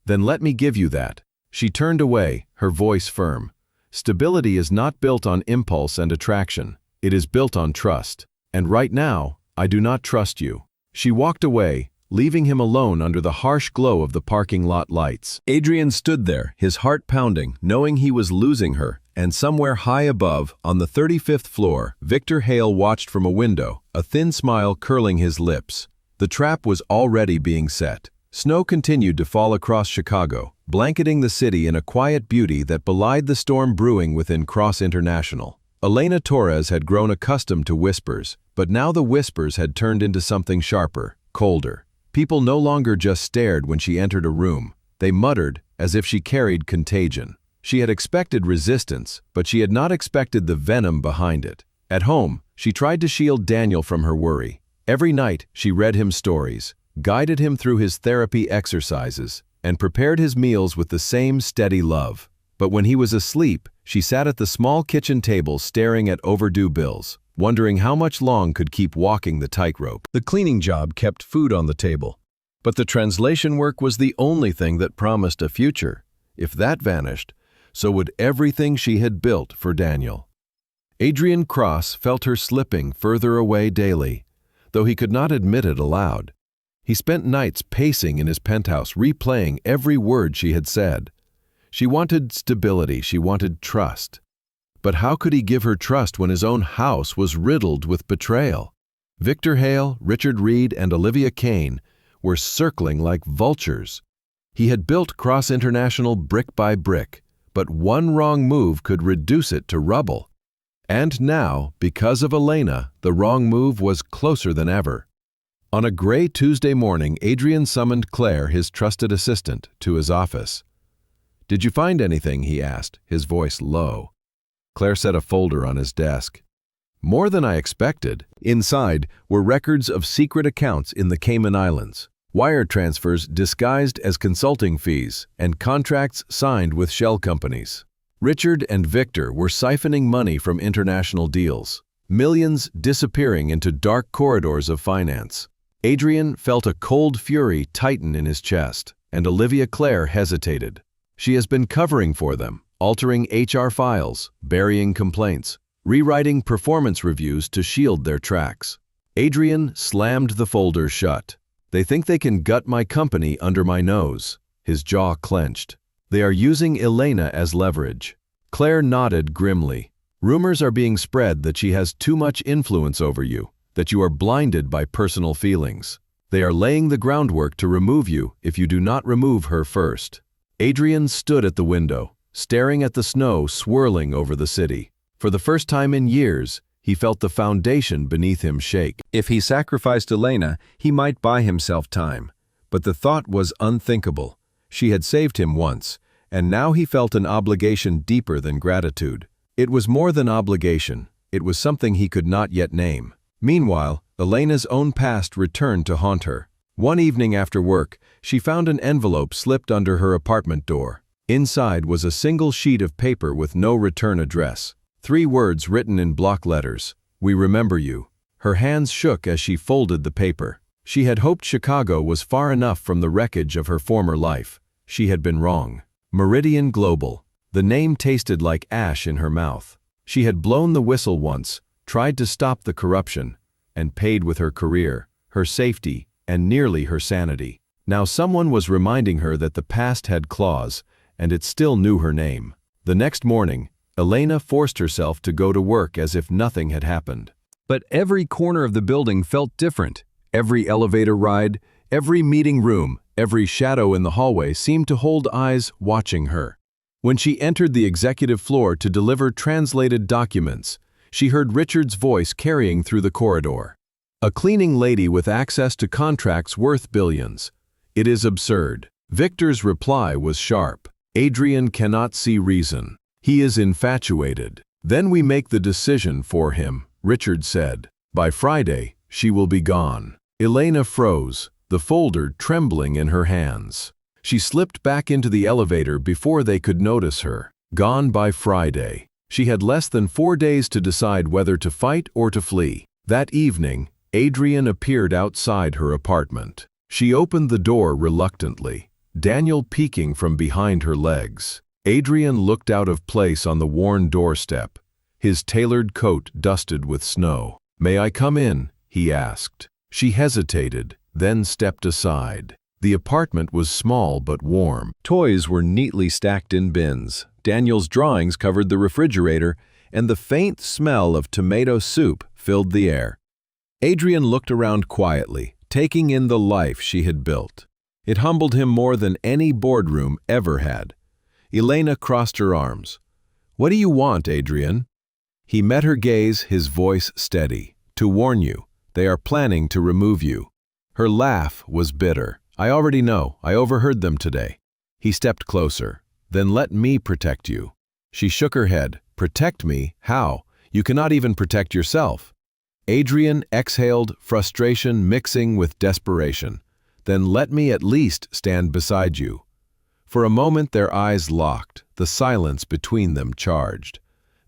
"Then let me give you that." She turned away, her voice firm. "Stability is not built on impulse and attraction. It is built on trust. And right now, I do not trust you." She walked away, leaving him alone under the harsh glow of the parking lot lights. Adrian stood there, his heart pounding, knowing he was losing her, and somewhere high above, on the 35th floor, Victor Hale watched from a window, a thin smile curling his lips. The trap was already being set. Snow continued to fall across Chicago, blanketing the city in a quiet beauty that belied the storm brewing within Cross International. Elena Torres had grown accustomed to whispers, but now the whispers had turned into something sharper, colder. People no longer just stared when she entered a room. They muttered, as if she carried contagion. She had expected resistance, but she had not expected the venom behind it. At home, she tried to shield Daniel from her worry. Every night, she read him stories, guided him through his therapy exercises, and prepared his meals with the same steady love. But when he was asleep, she sat at the small kitchen table staring at overdue bills, wondering how much long could keep walking the tightrope. The cleaning job kept food on the table, but the translation work was the only thing that promised a future. If that vanished, so would everything she had built for Daniel. Adrian Cross felt her slipping further away daily, though he could not admit it aloud. He spent nights pacing in his penthouse, replaying every word she had said. She wanted stability, she wanted trust. But how could he give her trust when his own house was riddled with betrayal? Victor Hale, Richard Reed, and Olivia Kane were circling like vultures. He had built Cross International brick by brick, but one wrong move could reduce it to rubble. And now, because of Elena, the wrong move was closer than ever. On a gray Tuesday morning, Adrian summoned Claire, his trusted assistant, to his office. "Did you find anything?" he asked, his voice low. Claire set a folder on his desk. "More than I expected." Inside were records of secret accounts in the Cayman Islands, wire transfers disguised as consulting fees, and contracts signed with shell companies. Richard and Victor were siphoning money from international deals, millions disappearing into dark corridors of finance. Adrian felt a cold fury tighten in his chest, and Olivia Claire hesitated. She has been covering for them, altering HR files, burying complaints, rewriting performance reviews to shield their tracks. Adrian slammed the folder shut. "They think they can gut my company under my nose." His jaw clenched. "They are using Elena as leverage." Claire nodded grimly. "Rumors are being spread that she has too much influence over you, that you are blinded by personal feelings. They are laying the groundwork to remove you if you do not remove her first." Adrian stood at the window, staring at the snow swirling over the city. For the first time in years, he felt the foundation beneath him shake. If he sacrificed Elena, he might buy himself time. But the thought was unthinkable. She had saved him once, and now he felt an obligation deeper than gratitude. It was more than obligation. It was something he could not yet name. Meanwhile, Elena's own past returned to haunt her. One evening after work, she found an envelope slipped under her apartment door. Inside was a single sheet of paper with no return address. 3 words written in block letters: "We remember you." Her hands shook as she folded the paper. She had hoped Chicago was far enough from the wreckage of her former life. She had been wrong. Meridian Global. The name tasted like ash in her mouth. She had blown the whistle once, tried to stop the corruption, and paid with her career, her safety, and nearly her sanity. Now someone was reminding her that the past had claws, and it still knew her name. The next morning, Elena forced herself to go to work as if nothing had happened. But every corner of the building felt different. Every elevator ride, every meeting room, every shadow in the hallway seemed to hold eyes watching her. When she entered the executive floor to deliver translated documents, she heard Richard's voice carrying through the corridor. "A cleaning lady with access to contracts worth billions. It is absurd." Victor's reply was sharp. "Adrian cannot see reason. He is infatuated. Then we make the decision for him," Richard said. "By Friday, she will be gone." Elena froze, the folder trembling in her hands. She slipped back into the elevator before they could notice her. Gone by Friday. She had less than 4 days to decide whether to fight or to flee. That evening, Adrian appeared outside her apartment. She opened the door reluctantly, Daniel peeking from behind her legs. Adrian looked out of place on the worn doorstep, his tailored coat dusted with snow. "May I come in?" he asked. She hesitated, then stepped aside. The apartment was small but warm. Toys were neatly stacked in bins. Daniel's drawings covered the refrigerator, and the faint smell of tomato soup filled the air. Adrian looked around quietly, taking in the life she had built. It humbled him more than any boardroom ever had. Elena crossed her arms. "What do you want, Adrian?" He met her gaze, his voice steady. "To warn you, they are planning to remove you." Her laugh was bitter. "I already know. I overheard them today." He stepped closer. "Then let me protect you." She shook her head. "Protect me? How? You cannot even protect yourself." Adrian exhaled, frustration mixing with desperation. "Then let me at least stand beside you." For a moment their eyes locked, the silence between them charged.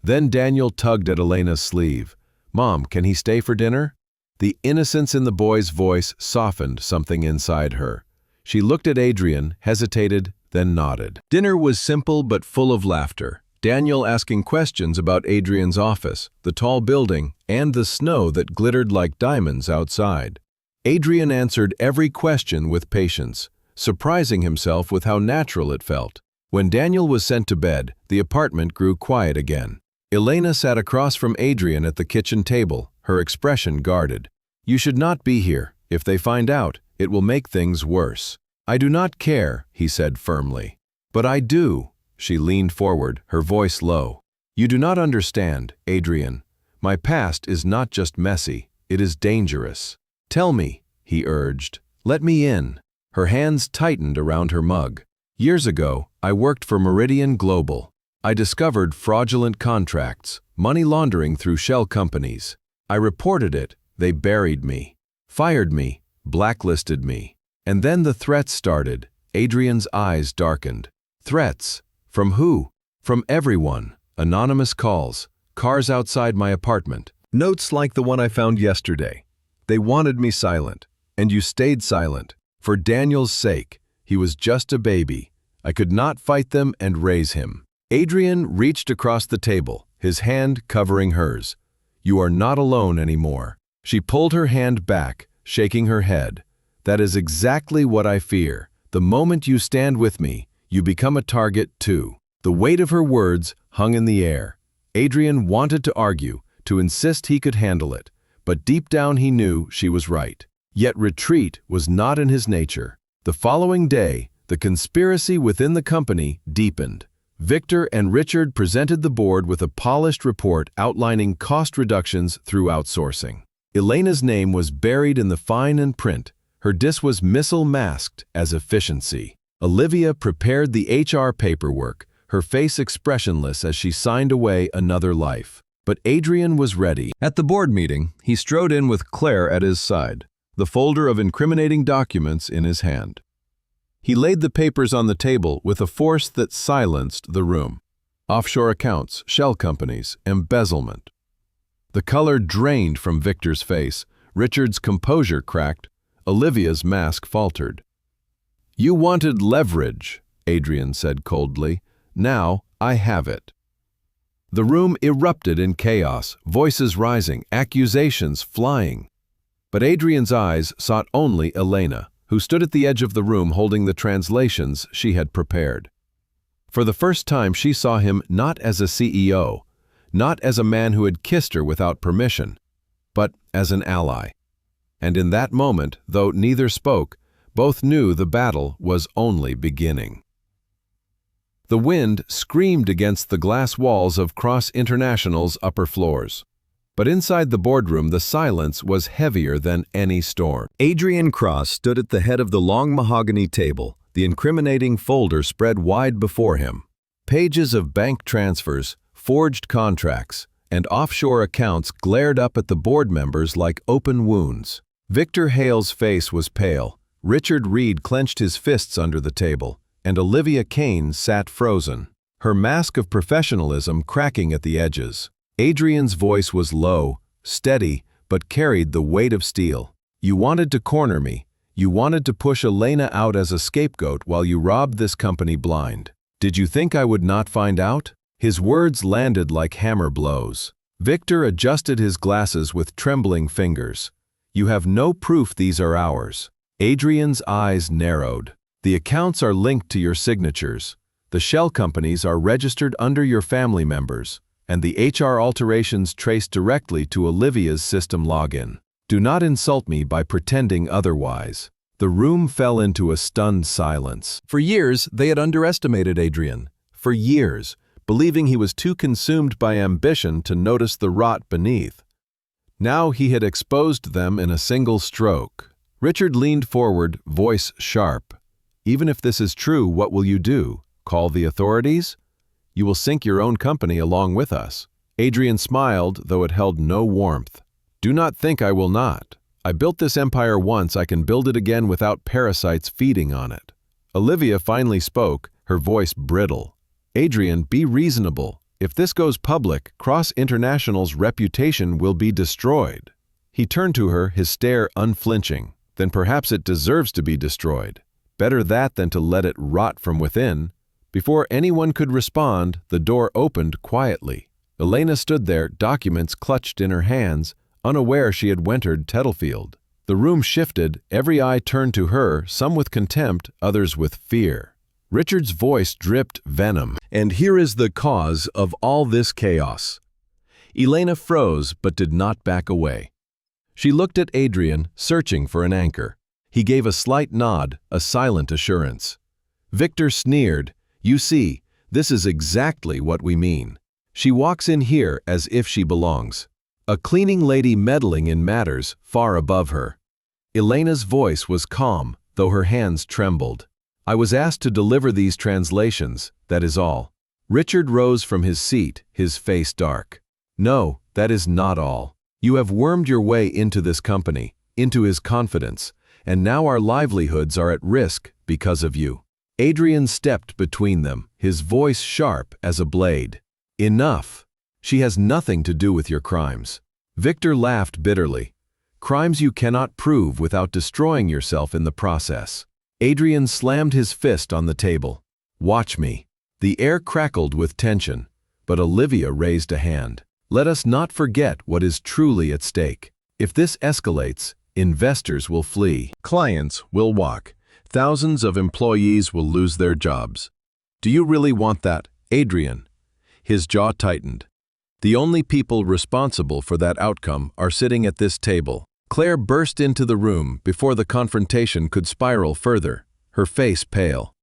Then Daniel tugged at Elena's sleeve. "Mom, can he stay for dinner?" The innocence in the boy's voice softened something inside her. She looked at Adrian, hesitated, then nodded. Dinner was simple but full of laughter. Daniel asking questions about Adrian's office, the tall building, and the snow that glittered like diamonds outside. Adrian answered every question with patience, surprising himself with how natural it felt. When Daniel was sent to bed, the apartment grew quiet again. Elena sat across from Adrian at the kitchen table, her expression guarded. "You should not be here. If they find out, it will make things worse." "I do not care," he said firmly. "But I do." She leaned forward, her voice low. "You do not understand, Adrian. My past is not just messy, it is dangerous." "Tell me," he urged. "Let me in." Her hands tightened around her mug. "Years ago, I worked for Meridian Global. I discovered fraudulent contracts, money laundering through shell companies. I reported it, they buried me, fired me, blacklisted me. And then the threats started." Adrian's eyes darkened. "Threats? From who?" "From everyone. Anonymous calls, cars outside my apartment, notes like the one I found yesterday. They wanted me silent, and you stayed silent. For Daniel's sake. He was just a baby. I could not fight them and raise him." Adrian reached across the table, his hand covering hers. "You are not alone anymore." She pulled her hand back, shaking her head. "That is exactly what I fear. The moment you stand with me, you become a target too." The weight of her words hung in the air. Adrian wanted to argue, to insist he could handle it, but deep down he knew she was right. Yet retreat was not in his nature. The following day, the conspiracy within the company deepened. Victor and Richard presented the board with a polished report outlining cost reductions through outsourcing. Elena's name was buried in the fine and print. Her diss was missile-masked as efficiency. Olivia prepared the HR paperwork, her face expressionless as she signed away another life. But Adrian was ready. At the board meeting, he strode in with Claire at his side, the folder of incriminating documents in his hand. He laid the papers on the table with a force that silenced the room. Offshore accounts, shell companies, embezzlement. The color drained from Victor's face. Richard's composure cracked. Olivia's mask faltered. "You wanted leverage," Adrian said coldly. "Now I have it." The room erupted in chaos, voices rising, accusations flying. But Adrian's eyes sought only Elena, who stood at the edge of the room holding the translations she had prepared. For the first time she saw him not as a CEO, not as a man who had kissed her without permission, but as an ally. And in that moment, though neither spoke, both knew the battle was only beginning. The wind screamed against the glass walls of Cross International's upper floors. But inside the boardroom, the silence was heavier than any storm. Adrian Cross stood at the head of the long mahogany table, the incriminating folder spread wide before him. Pages of bank transfers, forged contracts, and offshore accounts glared up at the board members like open wounds. Victor Hale's face was pale. Richard Reed clenched his fists under the table, and Olivia Kane sat frozen, her mask of professionalism cracking at the edges. Adrian's voice was low, steady, but carried the weight of steel. "You wanted to corner me. You wanted to push Elena out as a scapegoat while you robbed this company blind. Did you think I would not find out?" His words landed like hammer blows. Victor adjusted his glasses with trembling fingers. "You have no proof these are ours." Adrian's eyes narrowed. "The accounts are linked to your signatures. The shell companies are registered under your family members, and the HR alterations traced directly to Olivia's system login. Do not insult me by pretending otherwise." The room fell into a stunned silence. For years, they had underestimated Adrian. For years, believing he was too consumed by ambition to notice the rot beneath. Now he had exposed them in a single stroke. Richard leaned forward, voice sharp. "Even if this is true, what will you do? Call the authorities? You will sink your own company along with us." Adrian smiled, though it held no warmth. "Do not think I will not. I built this empire once, I can build it again without parasites feeding on it." Olivia finally spoke, her voice brittle. "Adrian, be reasonable. If this goes public, Cross International's reputation will be destroyed." He turned to her, his stare unflinching. "Then perhaps it deserves to be destroyed. Better that than to let it rot from within." Before anyone could respond, the door opened quietly. Elena stood there, documents clutched in her hands, unaware she had entered Tettlefield. The room shifted, every eye turned to her, some with contempt, others with fear. Richard's voice dripped venom. "And here is the cause of all this chaos." Elena froze but did not back away. She looked at Adrian, searching for an anchor. He gave a slight nod, a silent assurance. Victor sneered. "You see, this is exactly what we mean. She walks in here as if she belongs. A cleaning lady meddling in matters far above her." Elena's voice was calm, though her hands trembled. "I was asked to deliver these translations, that is all." Richard rose from his seat, his face dark. "No, that is not all. You have wormed your way into this company, into his confidence, and now our livelihoods are at risk because of you." Adrian stepped between them, his voice sharp as a blade. "Enough. She has nothing to do with your crimes." Victor laughed bitterly. "Crimes you cannot prove without destroying yourself in the process." Adrian slammed his fist on the table. "Watch me." The air crackled with tension, but Olivia raised a hand. "Let us not forget what is truly at stake. If this escalates, investors will flee. Clients will walk. Thousands of employees will lose their jobs. Do you really want that, Adrian?" His jaw tightened. "The only people responsible for that outcome are sitting at this table." Claire burst into the room before the confrontation could spiral further, her face pale.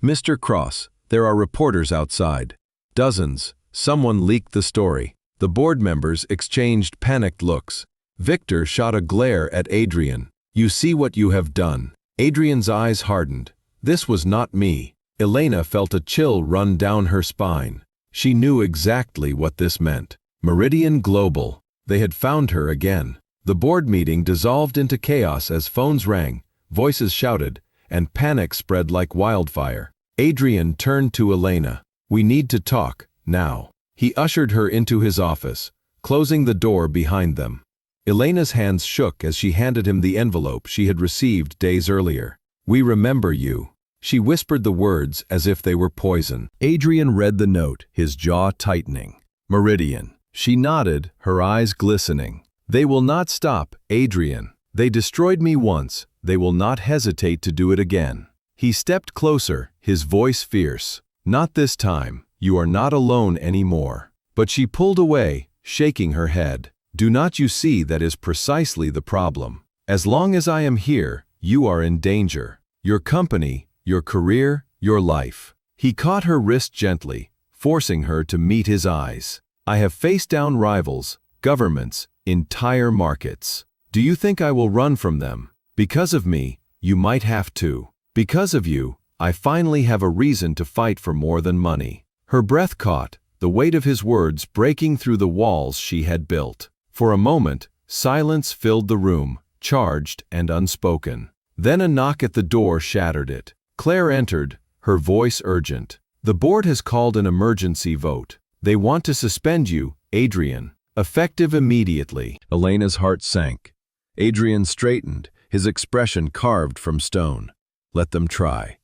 "Mr. Cross, There are reporters outside. Dozens. Someone leaked the story. The board members exchanged panicked looks. Victor shot a glare at Adrian. You see what you have done. Adrian's eyes hardened. This was not me. Elena felt a chill run down her spine. She knew exactly what this meant. Meridian Global. They had found her again. The board meeting dissolved into chaos as phones rang, voices shouted, and panic spread like wildfire. Adrian turned to Elena. We need to talk, now. He ushered her into his office, closing the door behind them. Elena's hands shook as she handed him the envelope she had received days earlier. We remember you. She whispered the words as if they were poison. Adrian read the note, his jaw tightening. Meridian. She nodded, her eyes glistening. They will not stop, Adrian. They destroyed me once. They will not hesitate to do it again. He stepped closer, his voice fierce. Not this time. You are not alone anymore. But she pulled away, shaking her head. Do not you see that is precisely the problem? As long as I am here, you are in danger. Your company, your career, your life. He caught her wrist gently, forcing her to meet his eyes. I have faced down rivals, governments, entire markets. Do you think I will run from them? Because of me, you might have to. Because of you, I finally have a reason to fight for more than money. Her breath caught, the weight of his words breaking through the walls she had built. For a moment, silence filled the room, charged and unspoken. Then a knock at the door shattered it. Claire entered, her voice urgent. The board has called an emergency vote. They want to suspend you, Adrian. Effective immediately. Elena's heart sank. Adrian straightened, his expression carved from stone. Let them try.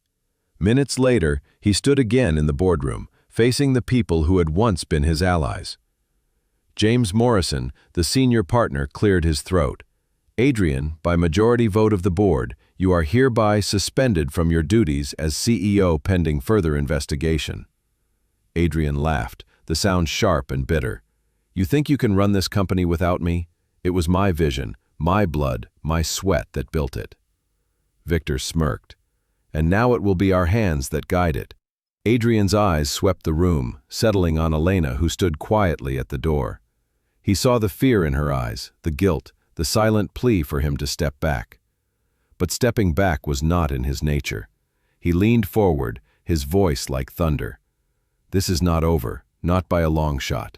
Minutes later, he stood again in the boardroom, facing the people who had once been his allies. James Morrison, the senior partner, cleared his throat. Adrian, by majority vote of the board, you are hereby suspended from your duties as CEO pending further investigation. Adrian laughed, the sound sharp and bitter. You think you can run this company without me? It was my vision, my blood, my sweat that built it. Victor smirked. And now it will be our hands that guide it. Adrian's eyes swept the room, settling on Elena, who stood quietly at the door. He saw the fear in her eyes, the guilt, the silent plea for him to step back. But stepping back was not in his nature. He leaned forward, his voice like thunder. This is not over, not by a long shot.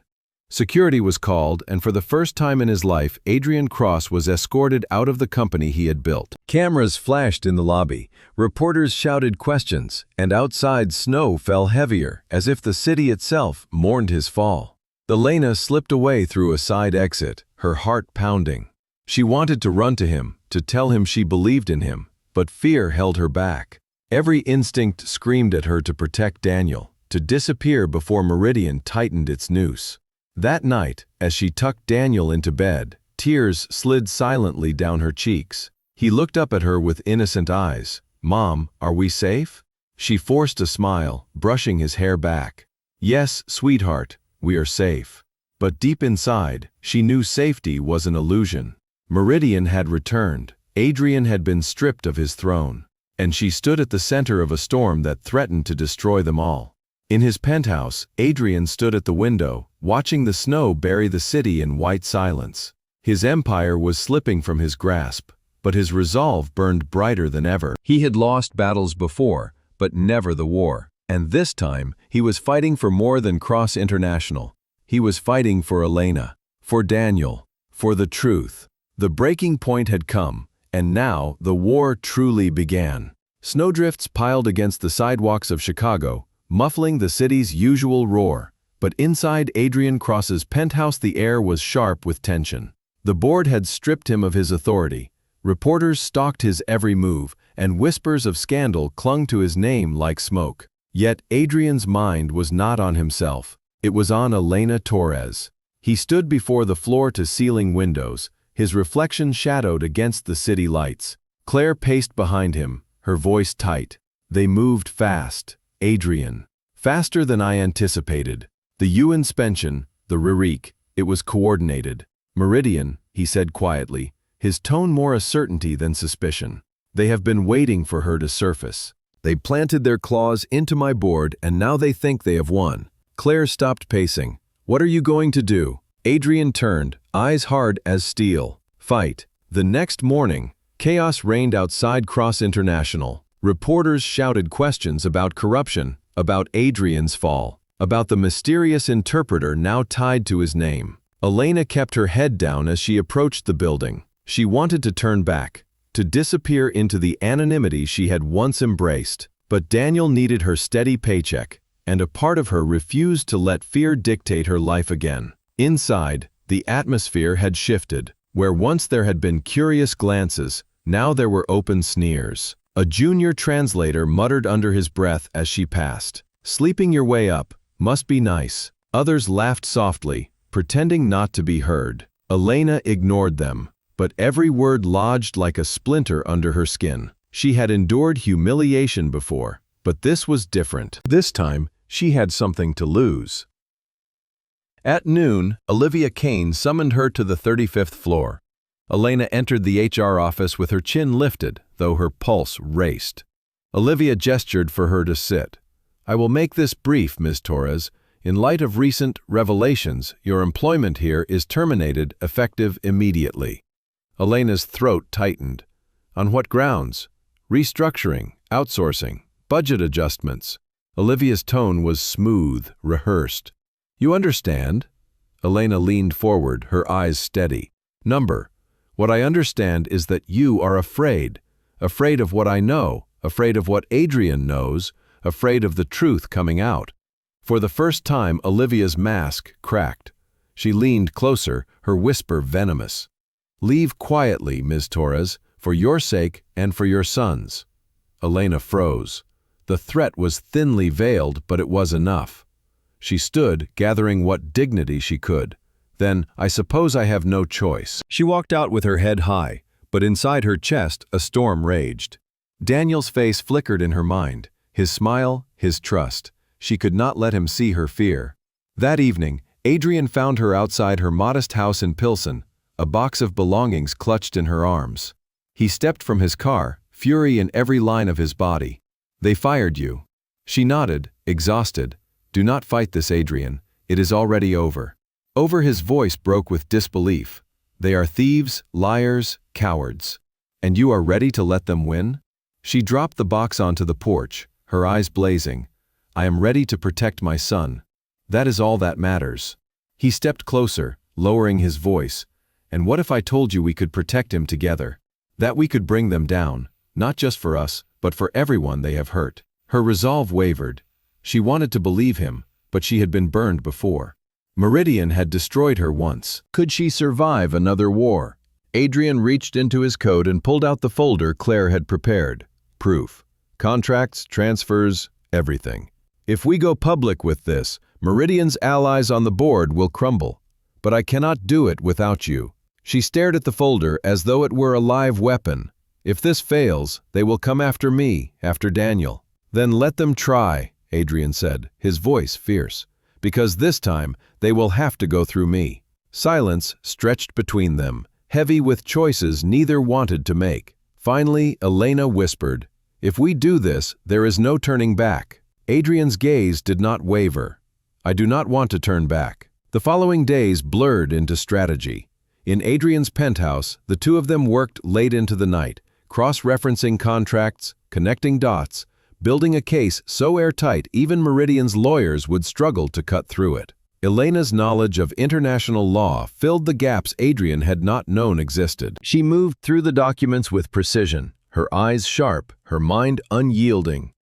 Security was called, and for the first time in his life, Adrian Cross was escorted out of the company he had built. Cameras flashed in the lobby, reporters shouted questions, and outside snow fell heavier, as if the city itself mourned his fall. Elena slipped away through a side exit, her heart pounding. She wanted to run to him, to tell him she believed in him, but fear held her back. Every instinct screamed at her to protect Daniel, to disappear before Meridian tightened its noose. That night, as she tucked Daniel into bed, tears slid silently down her cheeks. He looked up at her with innocent eyes. Mom, are we safe? She forced a smile, brushing his hair back. Yes, sweetheart, we are safe. But deep inside, she knew safety was an illusion. Meridian had returned. Adrian had been stripped of his throne. And she stood at the center of a storm that threatened to destroy them all. In his penthouse, Adrian stood at the window, watching the snow bury the city in white silence. His empire was slipping from his grasp, but his resolve burned brighter than ever. He had lost battles before, but never the war. And this time, he was fighting for more than Cross International. He was fighting for Elena, for Daniel, for the truth. The breaking point had come, and now the war truly began. Snowdrifts piled against the sidewalks of Chicago, muffling the city's usual roar. But inside Adrian Cross's penthouse the air was sharp with tension. The board had stripped him of his authority. Reporters stalked his every move, and whispers of scandal clung to his name like smoke. Yet Adrian's mind was not on himself. It was on Elena Torres. He stood before the floor-to-ceiling windows, his reflection shadowed against the city lights. Claire paced behind him, her voice tight. They moved fast. Adrian. Faster than I anticipated. The U-inspension, the Ririk, it was coordinated. Meridian, he said quietly, his tone more a certainty than suspicion. They have been waiting for her to surface. They planted their claws into my board and now they think they have won. Claire stopped pacing. What are you going to do? Adrian turned, eyes hard as steel. Fight. The next morning, chaos reigned outside Cross International. Reporters shouted questions about corruption, about Adrian's fall, about the mysterious interpreter now tied to his name. Elena kept her head down as she approached the building. She wanted to turn back, to disappear into the anonymity she had once embraced. But Daniel needed her steady paycheck, and a part of her refused to let fear dictate her life again. Inside, the atmosphere had shifted. Where once there had been curious glances, now there were open sneers. A junior translator muttered under his breath as she passed. Sleeping your way up, must be nice. Others laughed softly, pretending not to be heard. Elena ignored them, but every word lodged like a splinter under her skin. She had endured humiliation before, but this was different. This time, she had something to lose. At noon, Olivia Kane summoned her to the 35th floor. Elena entered the HR office with her chin lifted, though her pulse raced. Olivia gestured for her to sit. I will make this brief, Ms. Torres. In light of recent revelations, your employment here is terminated effective immediately. Elena's throat tightened. On what grounds? Restructuring, outsourcing, budget adjustments. Olivia's tone was smooth, rehearsed. You understand? Elena leaned forward, her eyes steady. Number, what I understand is that you are afraid. Afraid of what I know, afraid of what Adrian knows, afraid of the truth coming out. For the first time, Olivia's mask cracked. She leaned closer, her whisper venomous. Leave quietly, Ms. Torres, for your sake and for your son's. Elena froze. The threat was thinly veiled, but it was enough. She stood, gathering what dignity she could. Then, I suppose I have no choice. She walked out with her head high, but inside her chest a storm raged. Daniel's face flickered in her mind, his smile, his trust. She could not let him see her fear. That evening, Adrian found her outside her modest house in Pilsen, a box of belongings clutched in her arms. He stepped from his car, fury in every line of his body. They fired you. She nodded, exhausted. Do not fight this, Adrian. It is already over. Over his voice broke with disbelief. They are thieves, liars, cowards. And you are ready to let them win? She dropped the box onto the porch, her eyes blazing. I am ready to protect my son. That is all that matters. He stepped closer, lowering his voice. And what if I told you we could protect him together? That we could bring them down, not just for us, but for everyone they have hurt. Her resolve wavered. She wanted to believe him, but she had been burned before. Meridian had destroyed her once. Could she survive another war? Adrian reached into his coat and pulled out the folder Claire had prepared. Proof. Contracts, transfers, everything. If we go public with this, Meridian's allies on the board will crumble. But I cannot do it without you. She stared at the folder as though it were a live weapon. If this fails, they will come after me, after Daniel. Then let them try, Adrian said, his voice fierce. Because this time, they will have to go through me. Silence stretched between them, heavy with choices neither wanted to make. Finally, Elena whispered, if we do this, there is no turning back. Adrian's gaze did not waver. I do not want to turn back. The following days blurred into strategy. In Adrian's penthouse, the two of them worked late into the night, cross-referencing contracts, connecting dots, building a case so airtight even Meridian's lawyers would struggle to cut through it. Elena's knowledge of international law filled the gaps Adrian had not known existed. She moved through the documents with precision, her eyes sharp, her mind unyielding.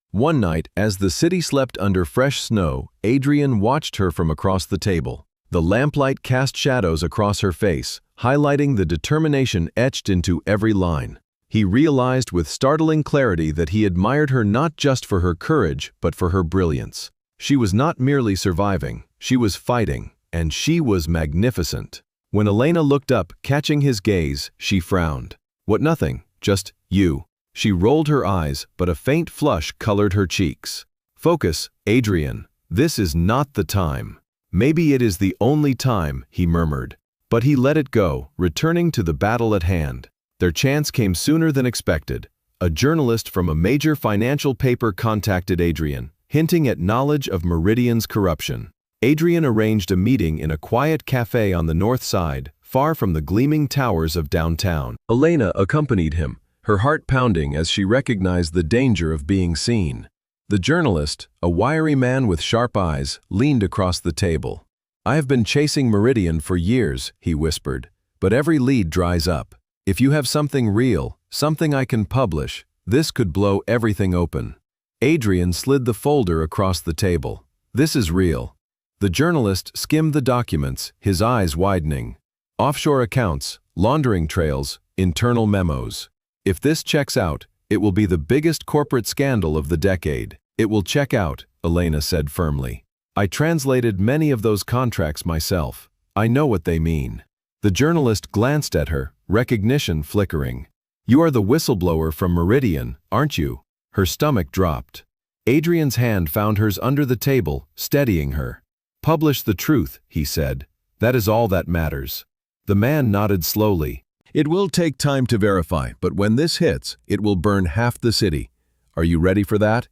One night, as the city slept under fresh snow, Adrian watched her from across the table. The lamplight cast shadows across her face, highlighting the determination etched into every line. He realized with startling clarity that he admired her not just for her courage, but for her brilliance. She was not merely surviving, she was fighting, and she was magnificent. When Elena looked up, catching his gaze, she frowned. What nothing, just you. She rolled her eyes, but a faint flush colored her cheeks. Focus, Adrian. This is not the time. Maybe it is the only time, he murmured. But he let it go, returning to the battle at hand. Their chance came sooner than expected. A journalist from a major financial paper contacted Adrian, hinting at knowledge of Meridian's corruption. Adrian arranged a meeting in a quiet cafe on the north side, far from the gleaming towers of downtown. Elena accompanied him, her heart pounding as she recognized the danger of being seen. The journalist, a wiry man with sharp eyes, leaned across the table. "I have been chasing Meridian for years," he whispered, "but every lead dries up. If you have something real, something I can publish, this could blow everything open." Adrian slid the folder across the table. "This is real." The journalist skimmed the documents, his eyes widening. Offshore accounts, laundering trails, internal memos. "If this checks out, it will be the biggest corporate scandal of the decade." "It will check out," Elena said firmly. "I translated many of those contracts myself. I know what they mean." The journalist glanced at her, recognition flickering. "You are the whistleblower from Meridian, aren't you?" Her stomach dropped. Adrian's hand found hers under the table, steadying her. "Publish the truth," he said. "That is all that matters." The man nodded slowly. "It will take time to verify, but when this hits, it will burn half the city. Are you ready for that?"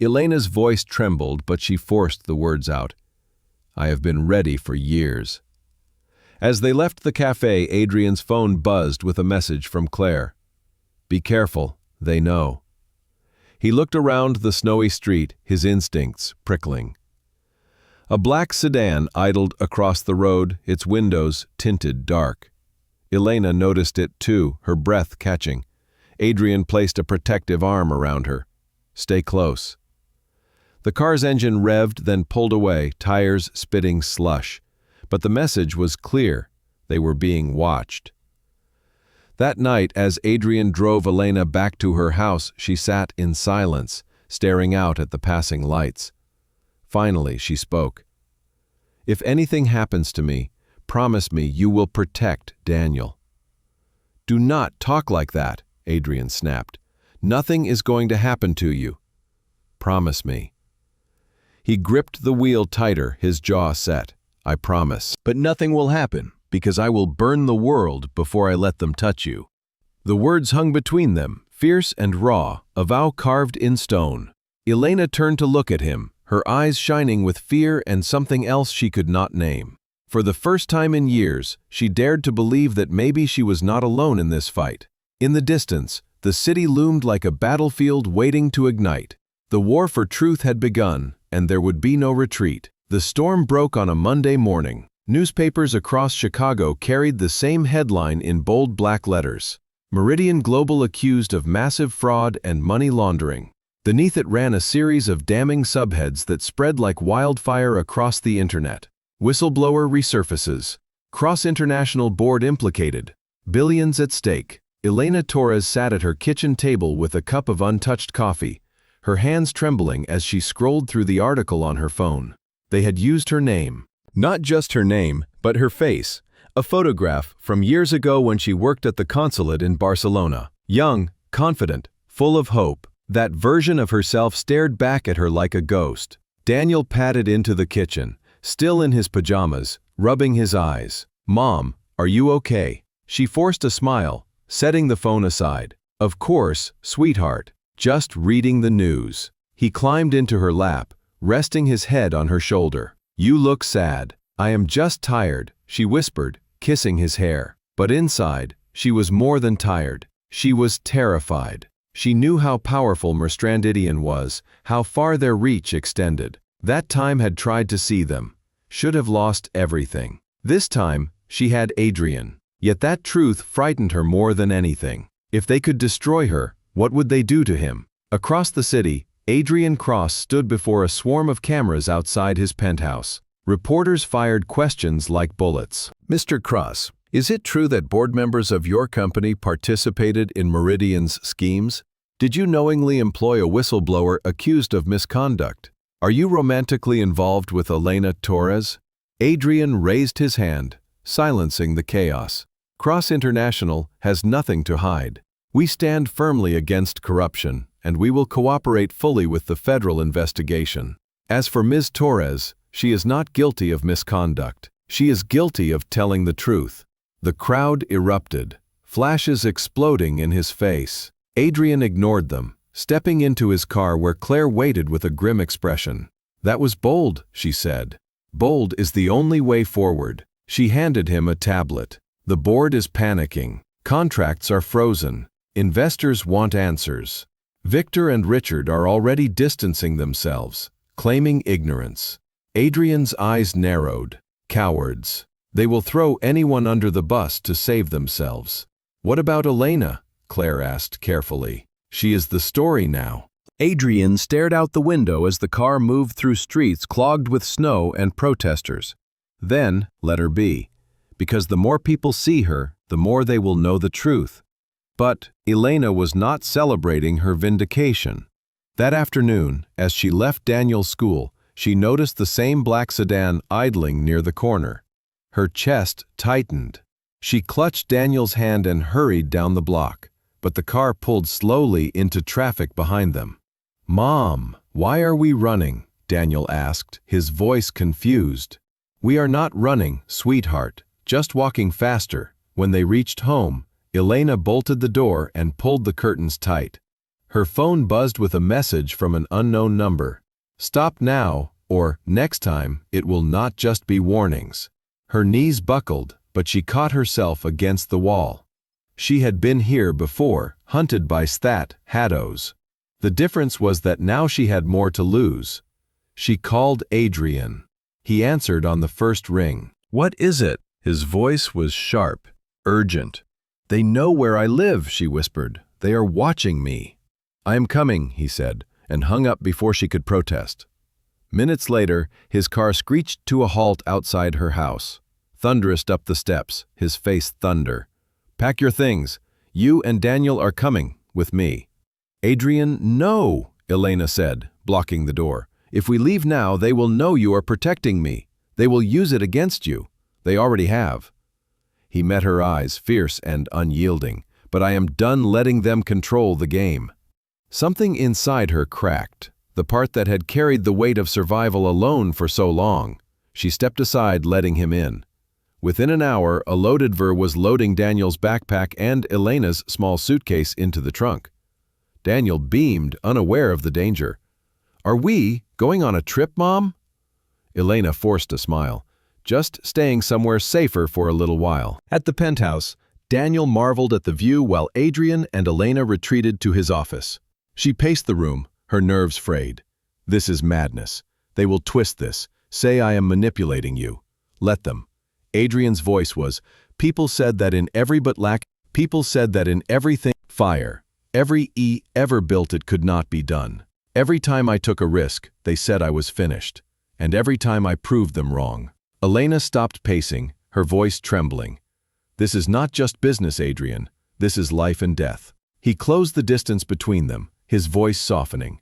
Elena's voice trembled, but she forced the words out. "I have been ready for years." As they left the cafe, Adrian's phone buzzed with a message from Claire. "Be careful, they know." He looked around the snowy street, his instincts prickling. A black sedan idled across the road, its windows tinted dark. Elena noticed it too, her breath catching. Adrian placed a protective arm around her. "Stay close." The car's engine revved, then pulled away, tires spitting slush. But the message was clear. They were being watched. That night, as Adrian drove Elena back to her house, she sat in silence, staring out at the passing lights. Finally, she spoke. "If anything happens to me, promise me you will protect Daniel." "Do not talk like that," Adrian snapped. "Nothing is going to happen to you. Promise me." He gripped the wheel tighter, his jaw set. "I promise. But nothing will happen, because I will burn the world before I let them touch you." The words hung between them, fierce and raw, a vow carved in stone. Elena turned to look at him, her eyes shining with fear and something else she could not name. For the first time in years, she dared to believe that maybe she was not alone in this fight. In the distance, the city loomed like a battlefield waiting to ignite. The war for truth had begun, and there would be no retreat. The storm broke on a Monday morning. Newspapers across Chicago carried the same headline in bold black letters. Meridian Global accused of massive fraud and money laundering. Beneath it ran a series of damning subheads that spread like wildfire across the internet. Whistleblower resurfaces. Cross-international board implicated. Billions at stake. Elena Torres sat at her kitchen table with a cup of untouched coffee, her hands trembling as she scrolled through the article on her phone. They had used her name. Not just her name, but her face. A photograph from years ago when she worked at the consulate in Barcelona. Young, confident, full of hope. That version of herself stared back at her like a ghost. Daniel padded into the kitchen, still in his pajamas, rubbing his eyes. "Mom, are you okay?" She forced a smile, setting the phone aside. "Of course, sweetheart. Just reading the news." He climbed into her lap, resting his head on her shoulder. "You look sad." "I am just tired," she whispered, kissing his hair. But inside, she was more than tired. She was terrified. She knew how powerful Merstrandidian was, how far their reach extended. That time had tried to see them, should have lost everything. This time, she had Adrian. Yet that truth frightened her more than anything. If they could destroy her, what would they do to him? Across the city, Adrian Cross stood before a swarm of cameras outside his penthouse. Reporters fired questions like bullets. "Mr. Cross, is it true that board members of your company participated in Meridian's schemes? Did you knowingly employ a whistleblower accused of misconduct? Are you romantically involved with Elena Torres?" Adrian raised his hand, silencing the chaos. "Cross International has nothing to hide. We stand firmly against corruption, and we will cooperate fully with the federal investigation. As for Ms. Torres, she is not guilty of misconduct. She is guilty of telling the truth." The crowd erupted, flashes exploding in his face. Adrian ignored them, stepping into his car where Claire waited with a grim expression. "That was bold," she said. "Bold is the only way forward." She handed him a tablet. "The board is panicking. Contracts are frozen. Investors want answers. Victor and Richard are already distancing themselves, claiming ignorance." Adrian's eyes narrowed. Cowards. They will throw anyone under the bus to save themselves. "What about Elena?" Claire asked carefully. "She is the story now." Adrian stared out the window as the car moved through streets clogged with snow and protesters. "Then let her be, because the more people see her, the more they will know the truth." But Elena was not celebrating her vindication. That afternoon, as she left Daniel's school, she noticed the same black sedan idling near the corner. Her chest tightened. She clutched Daniel's hand and hurried down the block, but the car pulled slowly into traffic behind them. "Mom, why are we running?" Daniel asked, his voice confused. "We are not running, sweetheart, just walking faster." When they reached home, Elena bolted the door and pulled the curtains tight. Her phone buzzed with a message from an unknown number. "Stop now, or next time it will not just be warnings." Her knees buckled, but she caught herself against the wall. She had been here before, hunted by Stat Haddos. The difference was that now she had more to lose. She called Adrian. He answered on the first ring. "What is it?" His voice was sharp, urgent. "They know where I live," she whispered. "They are watching me." "I am coming," he said, and hung up before she could protest. Minutes later, his car screeched to a halt outside her house. Thunderous up the steps, his face thunder. "Pack your things. You and Daniel are coming with me." "Adrian, no," Elena said, blocking the door. "If we leave now, they will know you are protecting me. They will use it against you. They already have." He met her eyes, fierce and unyielding. "But I am done letting them control the game." Something inside her cracked, the part that had carried the weight of survival alone for so long. She stepped aside, letting him in. Within an hour, a loaded ver was loading Daniel's backpack and Elena's small suitcase into the trunk. Daniel beamed, unaware of the danger. "Are we going on a trip, Mom?" Elena forced a smile. "Just staying somewhere safer for a little while." At the penthouse, Daniel marveled at the view while Adrian and Elena retreated to his office. She paced the room, her nerves frayed. "This is madness. They will twist this, say I am manipulating you. Let them." Adrian's voice was, "People said that in everything fire. Every ever built it could not be done. Every time I took a risk, they said I was finished. And every time I proved them wrong." Elena stopped pacing, her voice trembling. "This is not just business, Adrian. This is life and death." He closed the distance between them, his voice softening.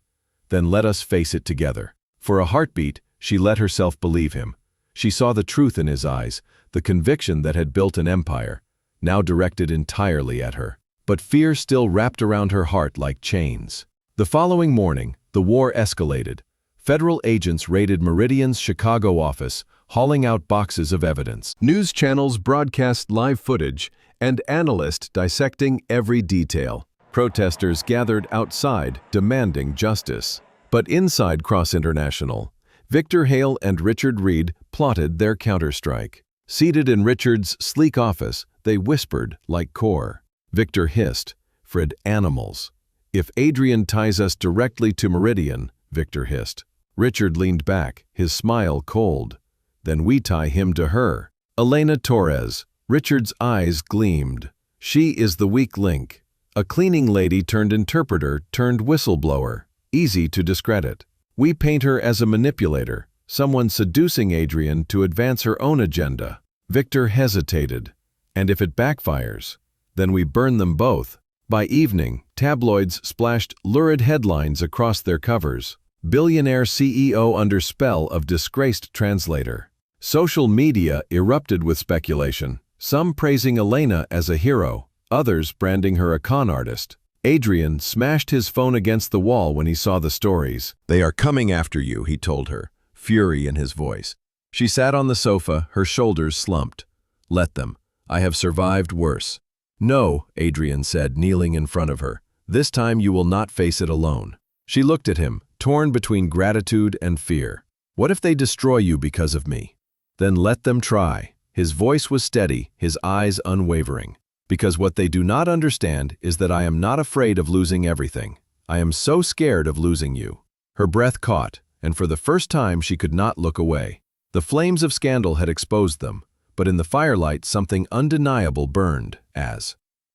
"Then let us face it together." For a heartbeat, she let herself believe him. She saw the truth in his eyes, the conviction that had built an empire, now directed entirely at her. But fear still wrapped around her heart like chains. The following morning, the war escalated. Federal agents raided Meridian's Chicago office, hauling out boxes of evidence. News channels broadcast live footage, and analysts dissecting every detail. Protesters gathered outside, demanding justice. But inside Cross International, Victor Hale and Richard Reed plotted their counterstrike. Seated in Richard's sleek office, they whispered like core. Victor hissed, "Fred, animals." "If Adrian ties us directly to Meridian," Victor hissed. Richard leaned back, his smile cold. "Then we tie him to her." Elena Torres. Richard's eyes gleamed. "She is the weak link. A cleaning lady turned interpreter turned whistleblower. Easy to discredit. We paint her as a manipulator, someone seducing Adrian to advance her own agenda." Victor hesitated. "And if it backfires, then we burn them both." By evening, tabloids splashed lurid headlines across their covers. "Billionaire CEO under spell of disgraced translator." Social media erupted with speculation, some praising Elena as a hero, others branding her a con artist. Adrian smashed his phone against the wall when he saw the stories. "They are coming after you," he told her, fury in his voice. She sat on the sofa, her shoulders slumped. "Let them. I have survived worse." "No," Adrian said, kneeling in front of her. This time you will not face it alone." She looked at him, torn between gratitude and fear. "What if they destroy you because of me?" "Then let them try." His voice was steady, his eyes unwavering. "Because what they do not understand is that I am not afraid of losing everything. I am so scared of losing you." Her breath caught, and for the first time she could not look away. The flames of scandal had exposed them, but in the firelight something undeniable burned,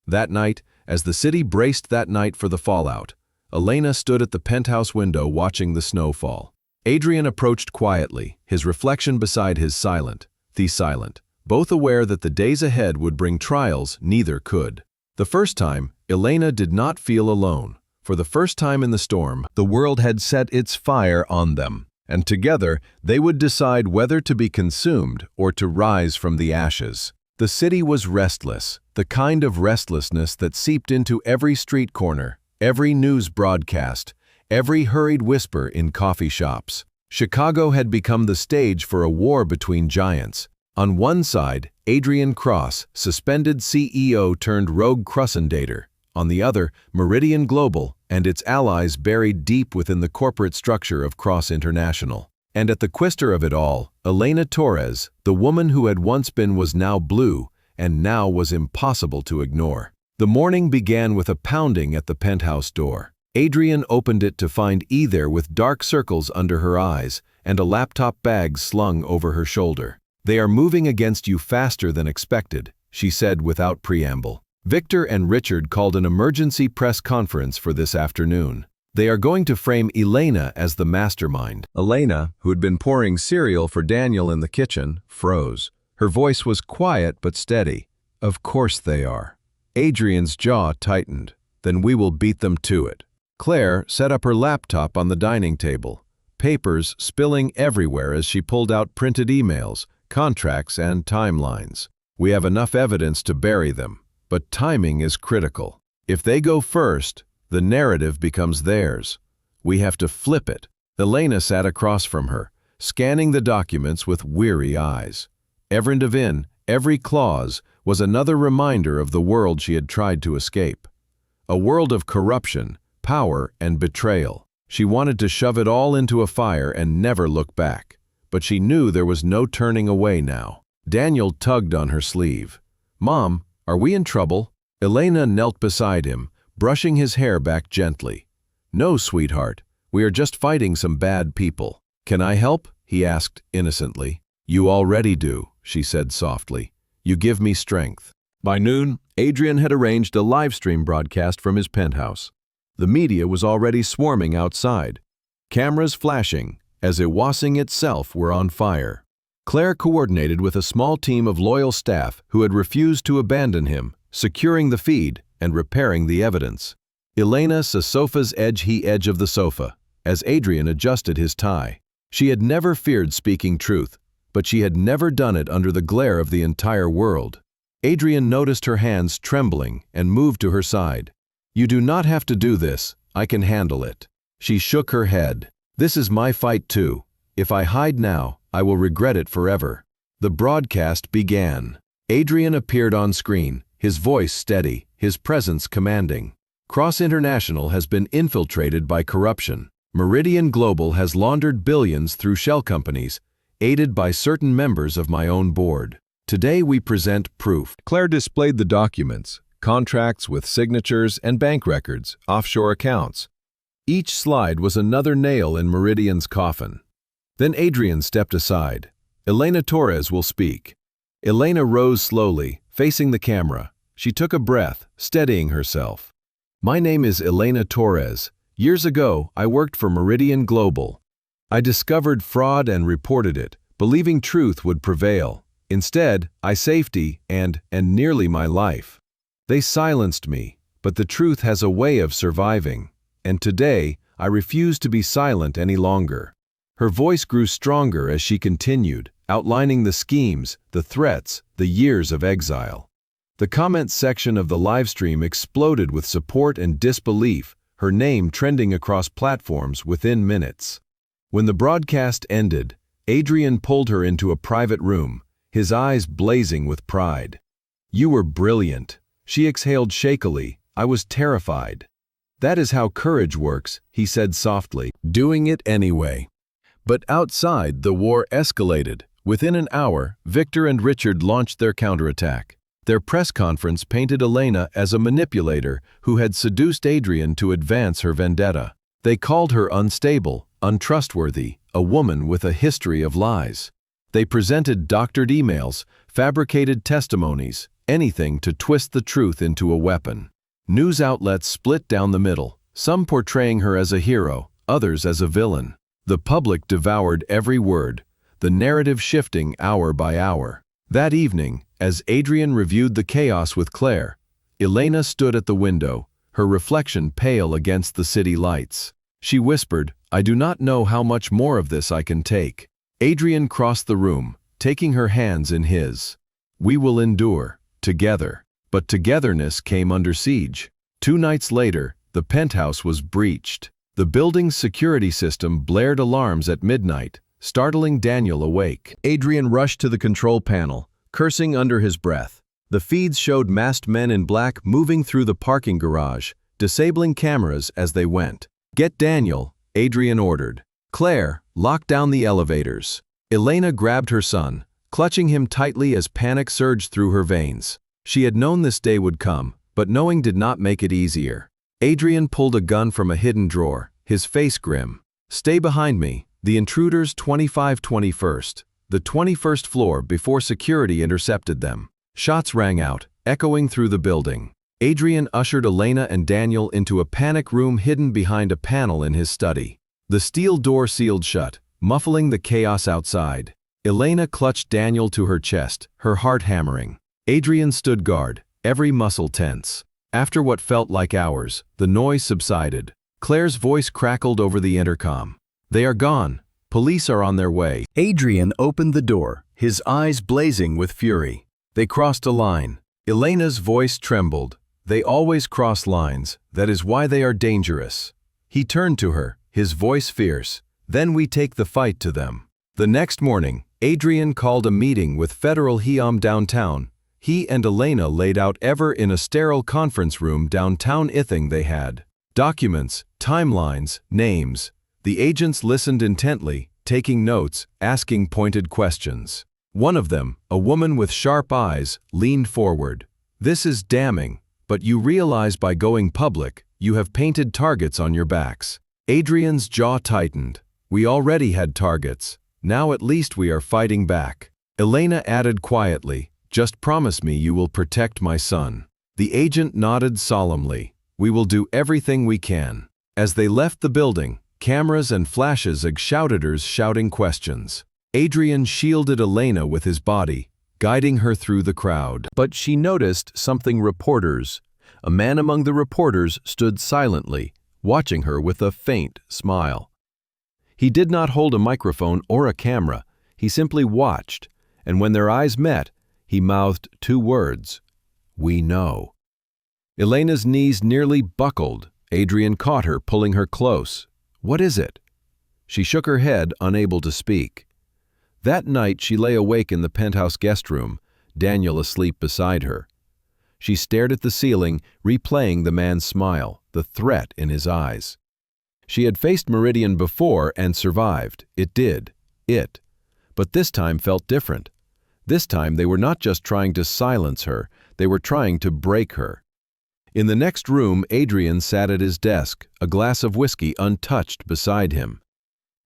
that night, as the city braced that night for the fallout, Elena stood at the penthouse window watching the snow fall. Adrian approached quietly, his reflection beside his silent, both aware that the days ahead would bring trials neither could. The first time, Elena did not feel alone. For the first time in the storm, the world had set its fire on them, and together they would decide whether to be consumed or to rise from the ashes. The city was restless, the kind of restlessness that seeped into every street corner, every news broadcast, every hurried whisper in coffee shops. Chicago had become the stage for a war between giants. On one side, Adrian Cross, suspended CEO turned rogue crusader. On the other, Meridian Global and its allies buried deep within the corporate structure of Cross International. And at the quister of it all, Elena Torres, the woman who had once been was now blue, and now was impossible to ignore. The morning began with a pounding at the penthouse door. Adrian opened it to find Eve there with dark circles under her eyes and a laptop bag slung over her shoulder. "They are moving against you faster than expected," she said without preamble. "Victor and Richard called an emergency press conference for this afternoon. They are going to frame Elena as the mastermind." Elena, who had been pouring cereal for Daniel in the kitchen, froze. Her voice was quiet but steady. "Of course they are." Adrian's jaw tightened. "Then we will beat them to it." Claire set up her laptop on the dining table, papers spilling everywhere as she pulled out printed emails, contracts, and timelines. "We have enough evidence to bury them, but timing is critical. If they go first, the narrative becomes theirs. We have to flip it." Elena sat across from her, scanning the documents with weary eyes. Every division, every clause, was another reminder of the world she had tried to escape. A world of corruption, power, and betrayal. She wanted to shove it all into a fire and never look back. But she knew there was no turning away now. Daniel tugged on her sleeve. "Mom, are we in trouble?" Elena knelt beside him, brushing his hair back gently. "No, sweetheart. We are just fighting some bad people." "Can I help?" he asked innocently. "You already do," she said softly. "You give me strength." By noon, Adrian had arranged a live stream broadcast from his penthouse. The media was already swarming outside, cameras flashing, as Iwasing itself were on fire. Claire coordinated with a small team of loyal staff who had refused to abandon him, securing the feed and repairing the evidence. Elena sat sofa's edge of the sofa, as Adrian adjusted his tie. She had never feared speaking truth, but she had never done it under the glare of the entire world. Adrian noticed her hands trembling and moved to her side. "You do not have to do this. I can handle it." She shook her head. "This is my fight too. If I hide now, I will regret it forever." The broadcast began. Adrian appeared on screen, his voice steady, his presence commanding. "Cross International has been infiltrated by corruption. Meridian Global has laundered billions through shell companies, aided by certain members of my own board. Today we present proof." Claire displayed the documents, contracts with signatures and bank records, offshore accounts. Each slide was another nail in Meridian's coffin. Then Adrian stepped aside. "Elena Torres will speak." Elena rose slowly, facing the camera. She took a breath, steadying herself. "My name is Elena Torres. Years ago, I worked for Meridian Global. I discovered fraud and reported it, believing truth would prevail. Instead, I safety and nearly my life. They silenced me, but the truth has a way of surviving. And today, I refuse to be silent any longer." Her voice grew stronger as she continued, outlining the schemes, the threats, the years of exile. The comments section of the livestream exploded with support and disbelief, her name trending across platforms within minutes. When the broadcast ended, Adrian pulled her into a private room, his eyes blazing with pride. "You were brilliant." She exhaled shakily. "I was terrified." "That is how courage works," he said softly, doing it anyway. But outside, the war escalated. Within an hour, Victor and Richard launched their counterattack. Their press conference painted Elena as a manipulator who had seduced Adrian to advance her vendetta. They called her unstable, untrustworthy, a woman with a history of lies. They presented doctored emails, fabricated testimonies, anything to twist the truth into a weapon. News outlets split down the middle, some portraying her as a hero, others as a villain. The public devoured every word, the narrative shifting hour by hour. That evening, as Adrian reviewed the chaos with Claire, Elena stood at the window, her reflection pale against the city lights. She whispered, "I do not know how much more of this I can take." Adrian crossed the room, taking her hands in his. "We will endure, together." But togetherness came under siege. 2 nights later, the penthouse was breached. The building's security system blared alarms at midnight, startling Daniel awake. Adrian rushed to the control panel, cursing under his breath. The feeds showed masked men in black moving through the parking garage, disabling cameras as they went. "Get Daniel," Adrian ordered. Claire, lock down the elevators. Elena grabbed her son, clutching him tightly as panic surged through her veins. She had known this day would come, but knowing did not make it easier. Adrian pulled a gun from a hidden drawer, his face grim. "Stay behind me, the intruders 2521st, the 21st floor before security intercepted them." Shots rang out, echoing through the building. Adrian ushered Elena and Daniel into a panic room hidden behind a panel in his study. The steel door sealed shut, muffling the chaos outside. Elena clutched Daniel to her chest, her heart hammering. Adrian stood guard, every muscle tense. After what felt like hours, the noise subsided. Claire's voice crackled over the intercom. "They are gone. Police are on their way." Adrian opened the door, his eyes blazing with fury. They crossed a line. Elena's voice trembled. "They always cross lines. That is why they are dangerous." He turned to her, his voice fierce. "Then we take the fight to them." The next morning, Adrian called a meeting with Federal Hiam downtown. He and Elena laid out ever in a sterile conference room downtown Ithing they had. Documents, timelines, names. The agents listened intently, taking notes, asking pointed questions. One of them, a woman with sharp eyes, leaned forward. "This is damning, but you realize by going public, you have painted targets on your backs." Adrian's jaw tightened. "We already had targets. Now at least we are fighting back." Elena added quietly, "Just promise me you will protect my son." The agent nodded solemnly. "We will do everything we can." As they left the building, cameras and flashes shouted shouting questions. Adrian shielded Elena with his body, guiding her through the crowd. But she noticed something reporters. A man among the reporters stood silently, watching her with a faint smile. He did not hold a microphone or a camera. He simply watched, and when their eyes met, he mouthed 2 words: "We know." Elena's knees nearly buckled. Adrian caught her, pulling her close. "What is it?" She shook her head, unable to speak. That night she lay awake in the penthouse guest room, Daniel asleep beside her. She stared at the ceiling, replaying the man's smile, the threat in his eyes. She had faced Meridian before and survived. It did. But this time felt different. This time they were not just trying to silence her, they were trying to break her. In the next room, Adrian sat at his desk, a glass of whiskey untouched beside him.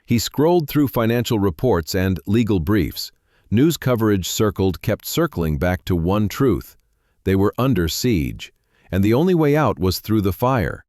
He scrolled through financial reports and legal briefs. News coverage kept circling back to one truth. They were under siege, and the only way out was through the fire.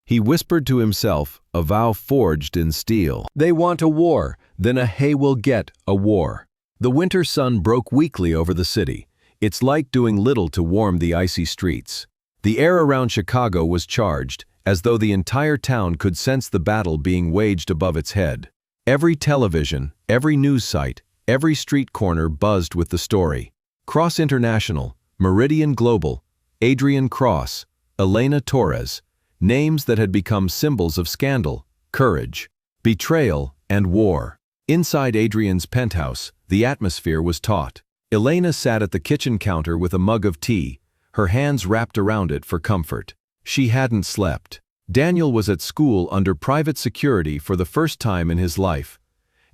He whispered to himself, a vow forged in steel. "They want a war, then a hay will get a war." The winter sun broke weakly over the city, its light doing little to warm the icy streets. The air around Chicago was charged, as though the entire town could sense the battle being waged above its head. Every television, every news site, every street corner buzzed with the story. Cross International, Meridian Global, Adrian Cross, Elena Torres, names that had become symbols of scandal, courage, betrayal, and war. Inside Adrian's penthouse, the atmosphere was taut. Elena sat at the kitchen counter with a mug of tea, her hands wrapped around it for comfort. She hadn't slept. Daniel was at school under private security for the first time in his life,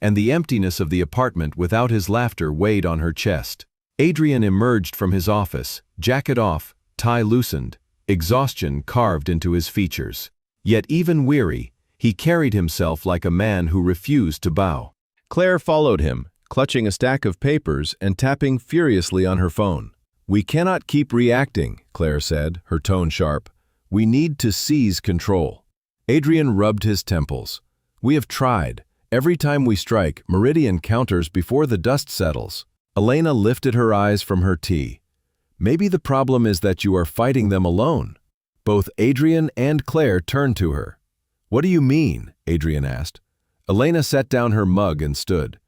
and the emptiness of the apartment without his laughter weighed on her chest. Adrian emerged from his office, jacket off, tie loosened, exhaustion carved into his features. Yet even weary, he carried himself like a man who refused to bow. Claire followed him, clutching a stack of papers and tapping furiously on her phone. "We cannot keep reacting," Claire said, her tone sharp. "We need to seize control." Adrian rubbed his temples. "We have tried. Every time we strike, Meridian counters before the dust settles." Elena lifted her eyes from her tea. "Maybe the problem is that you are fighting them alone." Both Adrian and Claire turned to her. "What do you mean?" Adrian asked. Elena set down her mug and stood.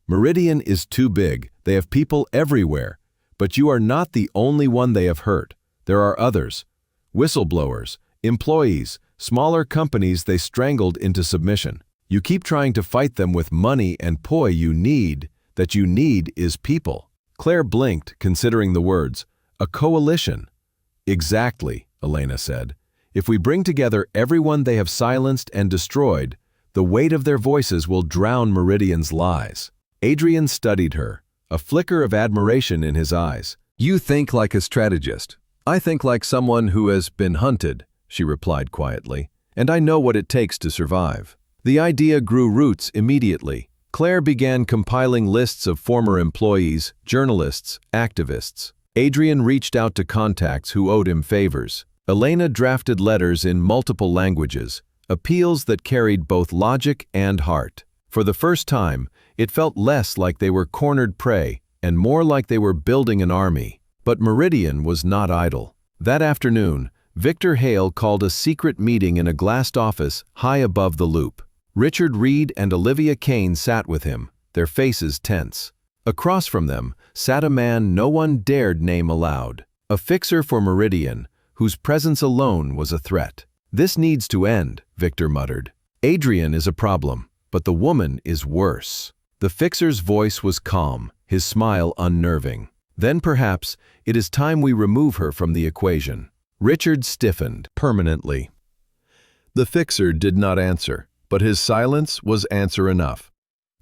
"Meridian is too big. They have people everywhere. But you are not the only one they have hurt. There are others. Whistleblowers, employees, smaller companies they strangled into submission. You keep trying to fight them with money and poi you need is people." Claire blinked, considering the words. "A coalition." "Exactly," Elena said. "If we bring together everyone they have silenced and destroyed, the weight of their voices will drown Meridian's lies." Adrian studied her, a flicker of admiration in his eyes. "You think like a strategist. I think like someone who has been hunted," she replied quietly, "and I know what it takes to survive." The idea grew roots immediately. Claire began compiling lists of former employees, journalists, activists. Adrian reached out to contacts who owed him favors. Elena drafted letters in multiple languages, appeals that carried both logic and heart. For the first time, it felt less like they were cornered prey and more like they were building an army. But Meridian was not idle. That afternoon, Victor Hale called a secret meeting in a glassed office high above the loop. Richard Reed and Olivia Kane sat with him, their faces tense. Across from them sat a man no one dared name aloud, a fixer for Meridian, whose presence alone was a threat. "This needs to end," Victor muttered. "Adrian is a problem, but the woman is worse." The fixer's voice was calm, his smile unnerving. "Then perhaps it is time we remove her from the equation." Richard stiffened permanently. The fixer did not answer, but his silence was answer enough.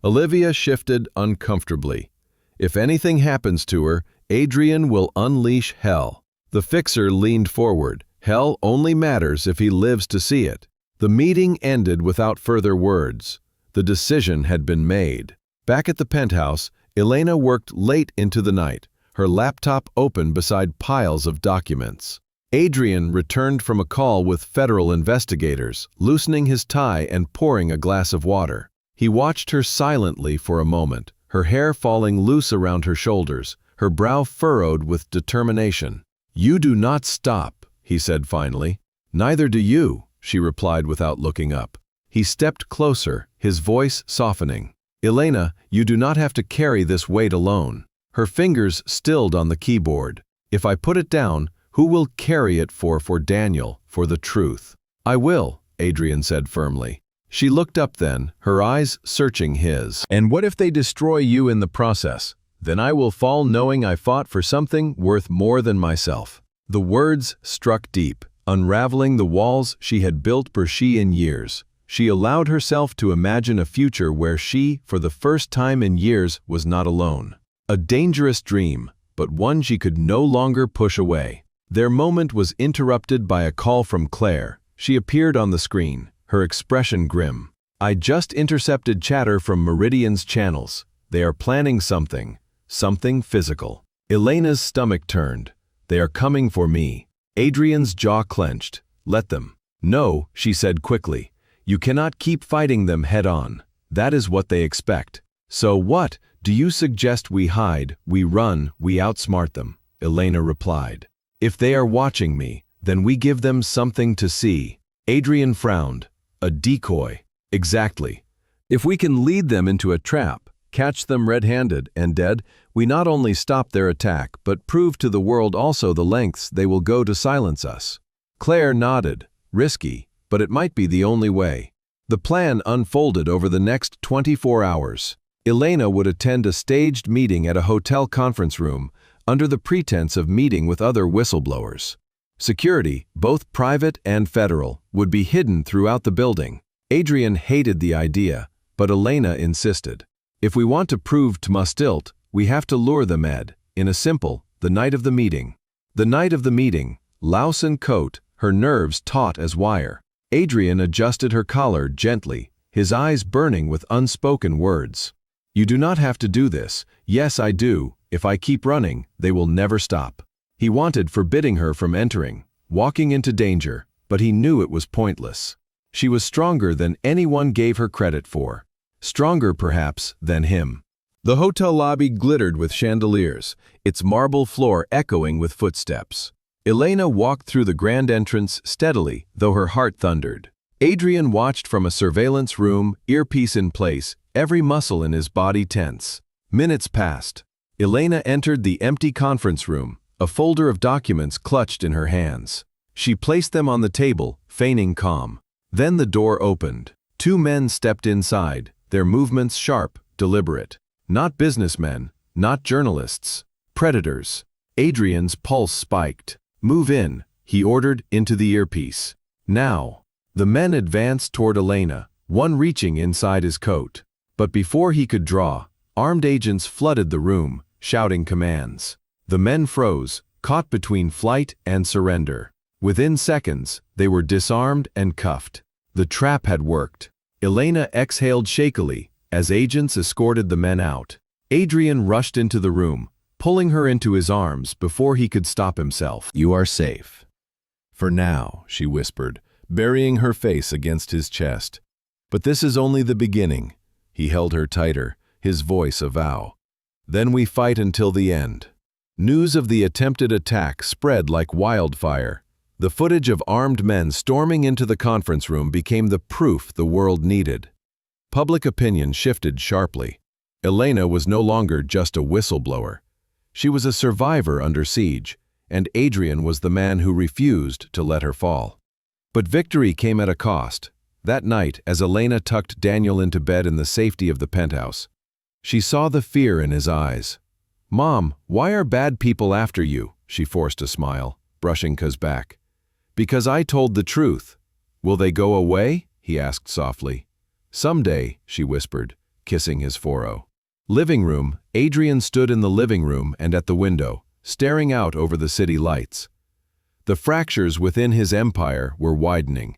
Olivia shifted uncomfortably. "If anything happens to her, Adrian will unleash hell." The fixer leaned forward. "Hell only matters if he lives to see it." The meeting ended without further words. The decision had been made. Back at the penthouse, Elena worked late into the night, her laptop open beside piles of documents. Adrian returned from a call with federal investigators, loosening his tie and pouring a glass of water. He watched her silently for a moment, her hair falling loose around her shoulders, her brow furrowed with determination. "You do not stop," he said finally. "Neither do you," she replied without looking up. He stepped closer, his voice softening. "Elena, you do not have to carry this weight alone." Her fingers stilled on the keyboard. "If I put it down, who will carry it for Daniel, for the truth?" "I will," Adrian said firmly. She looked up then, her eyes searching his. "And what if they destroy you in the process? Then I will fall knowing I fought for something worth more than myself." The words struck deep, unraveling the walls she had built for she in years. She allowed herself to imagine a future where she, for the first time in years, was not alone. A dangerous dream, but one she could no longer push away. Their moment was interrupted by a call from Claire. She appeared on the screen, her expression grim. "I just intercepted chatter from Meridian's channels. They are planning something physical." Elena's stomach turned. "They are coming for me." Adrian's jaw clenched. "Let them." "No," she said quickly. "You cannot keep fighting them head on. That is what they expect." "So what? Do you suggest we hide, we run, we outsmart them?" Elena replied. "If they are watching me, then we give them something to see." Adrian frowned. "A decoy." "Exactly. If we can lead them into a trap, catch them red-handed and dead, we not only stop their attack, but prove to the world also the lengths they will go to silence us." Claire nodded. Risky, but it might be the only way. The plan unfolded over the next 24 hours. Elena would attend a staged meeting at a hotel conference room under the pretense of meeting with other whistleblowers. Security, both private and federal, would be hidden throughout the building. Adrian hated the idea, but Elena insisted. If we want to prove Tmustilt, we have to lure them, Ed, in a simple, the night of the meeting. The night of the meeting, louse and coat, her nerves taut as wire. Adrian adjusted her collar gently, his eyes burning with unspoken words. You do not have to do this. Yes, I do. If I keep running, they will never stop. He wanted forbidding her from entering, walking into danger, but he knew it was pointless. She was stronger than anyone gave her credit for. Stronger, perhaps, than him. The hotel lobby glittered with chandeliers, its marble floor echoing with footsteps. Elena walked through the grand entrance steadily, though her heart thundered. Adrian watched from a surveillance room, earpiece in place, every muscle in his body tense. Minutes passed. Elena entered the empty conference room, a folder of documents clutched in her hands. She placed them on the table, feigning calm. Then the door opened. Two men stepped inside, their movements sharp, deliberate. Not businessmen, not journalists. Predators. Adrian's pulse spiked. Move in, he ordered into the earpiece. Now. The men advanced toward Elena, one reaching inside his coat. But before he could draw, armed agents flooded the room, shouting commands. The men froze, caught between flight and surrender. Within seconds, they were disarmed and cuffed. The trap had worked. Elena exhaled shakily as agents escorted the men out. Adrian rushed into the room, pulling her into his arms before he could stop himself. You are safe. For now, she whispered, burying her face against his chest. But this is only the beginning. He held her tighter, his voice a vow. Then we fight until the end. News of the attempted attack spread like wildfire. The footage of armed men storming into the conference room became the proof the world needed. Public opinion shifted sharply. Elena was no longer just a whistleblower. She was a survivor under siege, and Adrian was the man who refused to let her fall. But victory came at a cost. That night, as Elena tucked Daniel into bed in the safety of the penthouse, she saw the fear in his eyes. Mom, why are bad people after you? She forced a smile, brushing Kaz back. Because I told the truth. Will they go away? He asked softly. Someday, she whispered, kissing his forehead. Living room. Adrian stood in the living room and at the window, staring out over the city lights. The fractures within his empire were widening,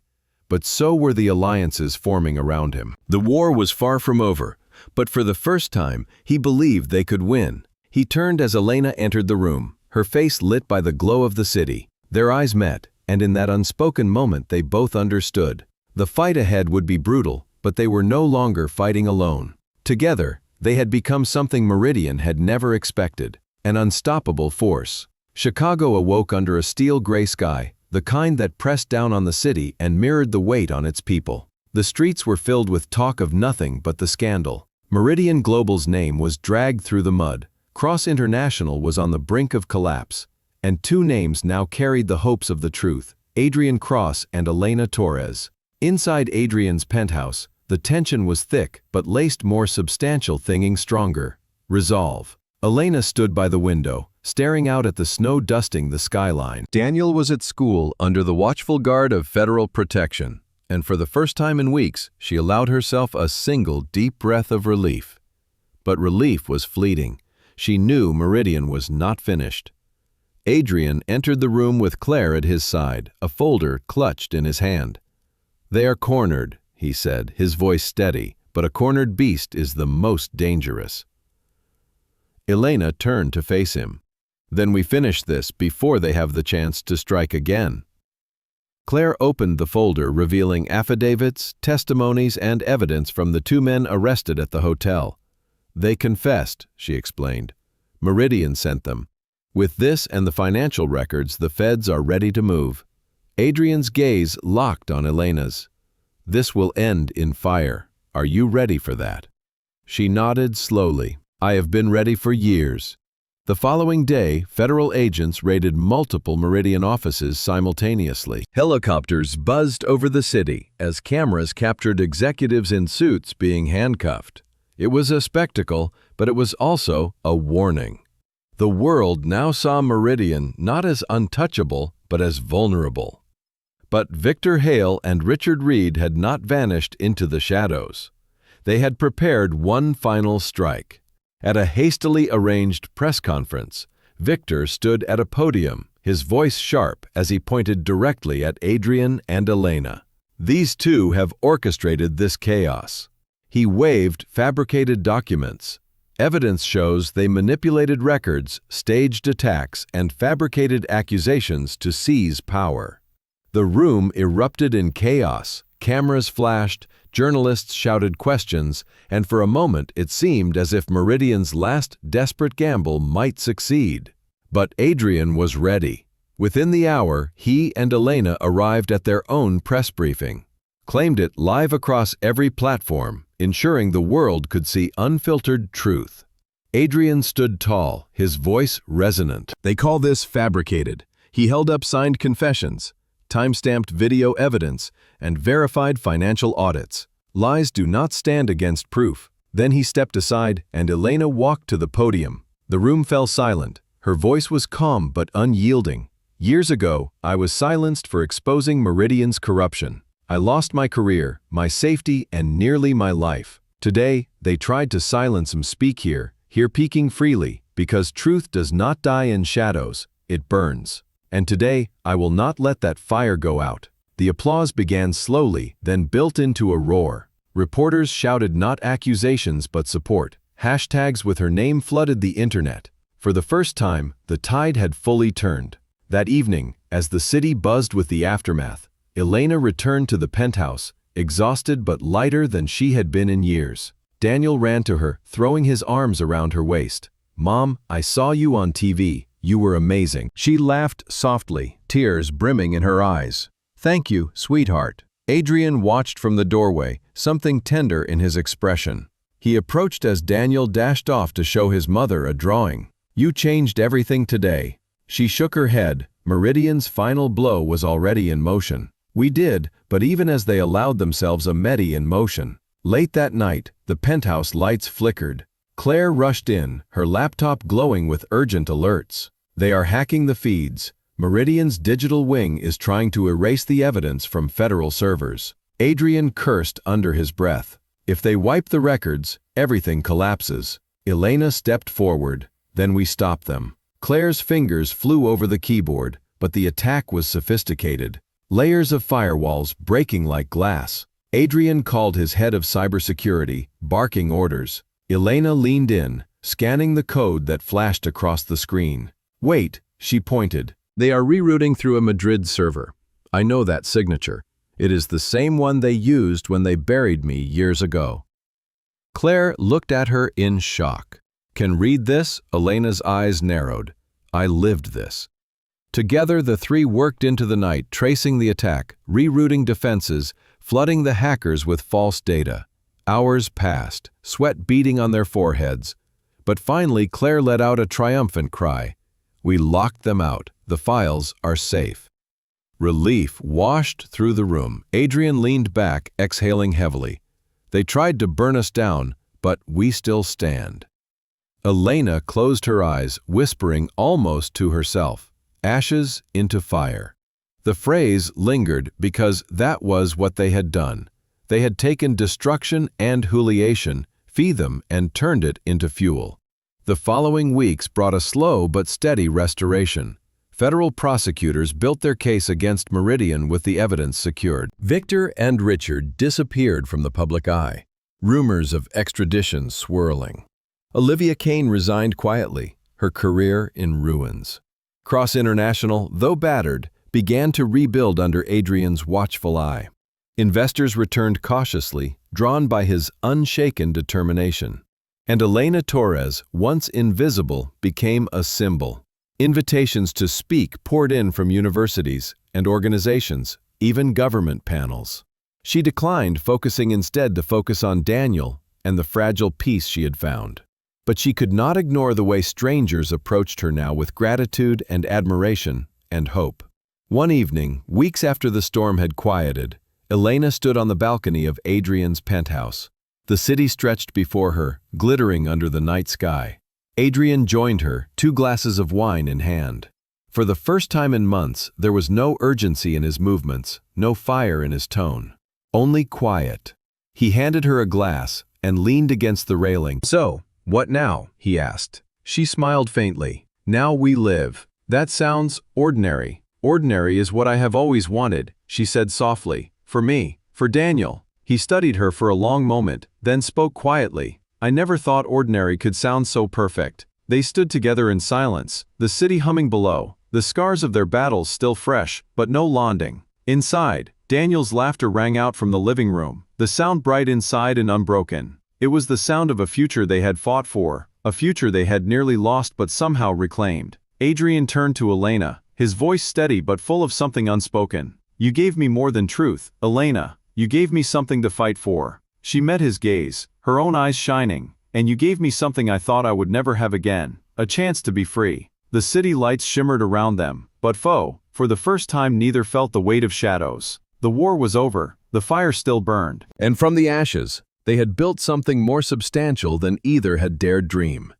but so were the alliances forming around him. The war was far from over, but for the first time, he believed they could win. He turned as Elena entered the room, her face lit by the glow of the city. Their eyes met, and in that unspoken moment they both understood. The fight ahead would be brutal, but they were no longer fighting alone. Together, they had become something Meridian had never expected, an unstoppable force. Chicago awoke under a steel gray sky, the kind that pressed down on the city and mirrored the weight on its people. The streets were filled with talk of nothing but the scandal. Meridian Global's name was dragged through the mud. Cross International was on the brink of collapse, and two names now carried the hopes of the truth, Adrian Cross and Elena Torres. Inside Adrian's penthouse, the tension was thick but laced more substantial thinging stronger. Resolve. Elena stood by the window, staring out at the snow dusting the skyline. Daniel was at school under the watchful guard of federal protection, and for the first time in weeks, she allowed herself a single deep breath of relief. But relief was fleeting. She knew Meridian was not finished. Adrian entered the room with Claire at his side, a folder clutched in his hand. They are cornered, he said, his voice steady, but a cornered beast is the most dangerous. Elena turned to face him. Then we finish this before they have the chance to strike again. Claire opened the folder, revealing affidavits, testimonies, and evidence from the two men arrested at the hotel. They confessed, she explained. Meridian sent them. With this and the financial records, the feds are ready to move. Adrian's gaze locked on Elena's. This will end in fire. Are you ready for that? She nodded slowly. I have been ready for years. The following day, federal agents raided multiple Meridian offices simultaneously. Helicopters buzzed over the city as cameras captured executives in suits being handcuffed. It was a spectacle, but it was also a warning. The world now saw Meridian not as untouchable, but as vulnerable. But Victor Hale and Richard Reed had not vanished into the shadows. They had prepared one final strike. At a hastily arranged press conference, Victor stood at a podium, his voice sharp as he pointed directly at Adrian and Elena. These two have orchestrated this chaos. He waved fabricated documents. Evidence shows they manipulated records, staged attacks, and fabricated accusations to seize power. The room erupted in chaos. Cameras flashed, journalists shouted questions, and for a moment it seemed as if Meridian's last desperate gamble might succeed. But Adrian was ready. Within the hour, he and Elena arrived at their own press briefing, claimed it live across every platform, ensuring the world could see unfiltered truth. Adrian stood tall, his voice resonant. "They call this fabricated." He held up signed confessions, time-stamped video evidence, and verified financial audits. Lies do not stand against proof. Then he stepped aside, and Elena walked to the podium. The room fell silent. Her voice was calm but unyielding. "Years ago, I was silenced for exposing Meridian's corruption. I lost my career, my safety, and nearly my life. Today, they tried to silence him. Speak here peeking freely, because truth does not die in shadows, it burns. And today, I will not let that fire go out." The applause began slowly, then built into a roar. Reporters shouted not accusations but support. Hashtags with her name flooded the internet. For the first time, the tide had fully turned. That evening, as the city buzzed with the aftermath, Elena returned to the penthouse, exhausted but lighter than she had been in years. Daniel ran to her, throwing his arms around her waist. "Mom, I saw you on TV. You were amazing." She laughed softly, tears brimming in her eyes. "Thank you, sweetheart." Adrian watched from the doorway, something tender in his expression. He approached as Daniel dashed off to show his mother a drawing. "You changed everything today." She shook her head. Meridian's final blow was already in motion. "We did, but even as they allowed themselves a Medi in motion." Late that night, the penthouse lights flickered. Claire rushed in, her laptop glowing with urgent alerts. "They are hacking the feeds. Meridian's digital wing is trying to erase the evidence from federal servers." Adrian cursed under his breath. "If they wipe the records, everything collapses." Elena stepped forward. "Then we stop them." Claire's fingers flew over the keyboard, but the attack was sophisticated. Layers of firewalls breaking like glass. Adrian called his head of cybersecurity, barking orders. Elena leaned in, scanning the code that flashed across the screen. "Wait," she pointed. "They are rerouting through a Madrid server. I know that signature. It is the same one they used when they buried me years ago." Claire looked at her in shock. "Can read this?" Elena's eyes narrowed. "I lived this." Together, the three worked into the night, tracing the attack, rerouting defenses, flooding the hackers with false data. Hours passed, sweat beading on their foreheads. But finally, Claire let out a triumphant cry. "We locked them out. The files are safe." Relief washed through the room. Adrian leaned back, exhaling heavily. "They tried to burn us down, but we still stand." Elena closed her eyes, whispering almost to herself, "Ashes into fire." The phrase lingered because that was what they had done. They had taken destruction and humiliation, fed them, and turned it into fuel. The following weeks brought a slow but steady restoration. Federal prosecutors built their case against Meridian with the evidence secured. Victor and Richard disappeared from the public eye. Rumors of extradition swirling. Olivia Kane resigned quietly, her career in ruins. Cross International, though battered, began to rebuild under Adrian's watchful eye. Investors returned cautiously, drawn by his unshaken determination. And Elena Torres, once invisible, became a symbol. Invitations to speak poured in from universities and organizations, even government panels. She declined, focusing instead to focus on Daniel and the fragile peace she had found. But she could not ignore the way strangers approached her now with gratitude and admiration and hope. One evening, weeks after the storm had quieted, Elena stood on the balcony of Adrian's penthouse. The city stretched before her, glittering under the night sky. Adrian joined her, 2 glasses of wine in hand. For the first time in months, there was no urgency in his movements, no fire in his tone. Only quiet. He handed her a glass and leaned against the railing. "So, what now?" he asked. She smiled faintly. "Now we live." "That sounds ordinary." "Ordinary is what I have always wanted," she said softly. "For me, for Daniel." He studied her for a long moment, then spoke quietly. "I never thought ordinary could sound so perfect." They stood together in silence, the city humming below, the scars of their battles still fresh, but no longing. Inside, Daniel's laughter rang out from the living room, the sound bright inside and unbroken. It was the sound of a future they had fought for, a future they had nearly lost but somehow reclaimed. Adrian turned to Elena, his voice steady but full of something unspoken. "You gave me more than truth, Elena. You gave me something to fight for." She met his gaze, her own eyes shining. "And you gave me something I thought I would never have again, a chance to be free." The city lights shimmered around them, but for the first time neither felt the weight of shadows. The war was over, the fire still burned. And from the ashes, they had built something more substantial than either had dared dream.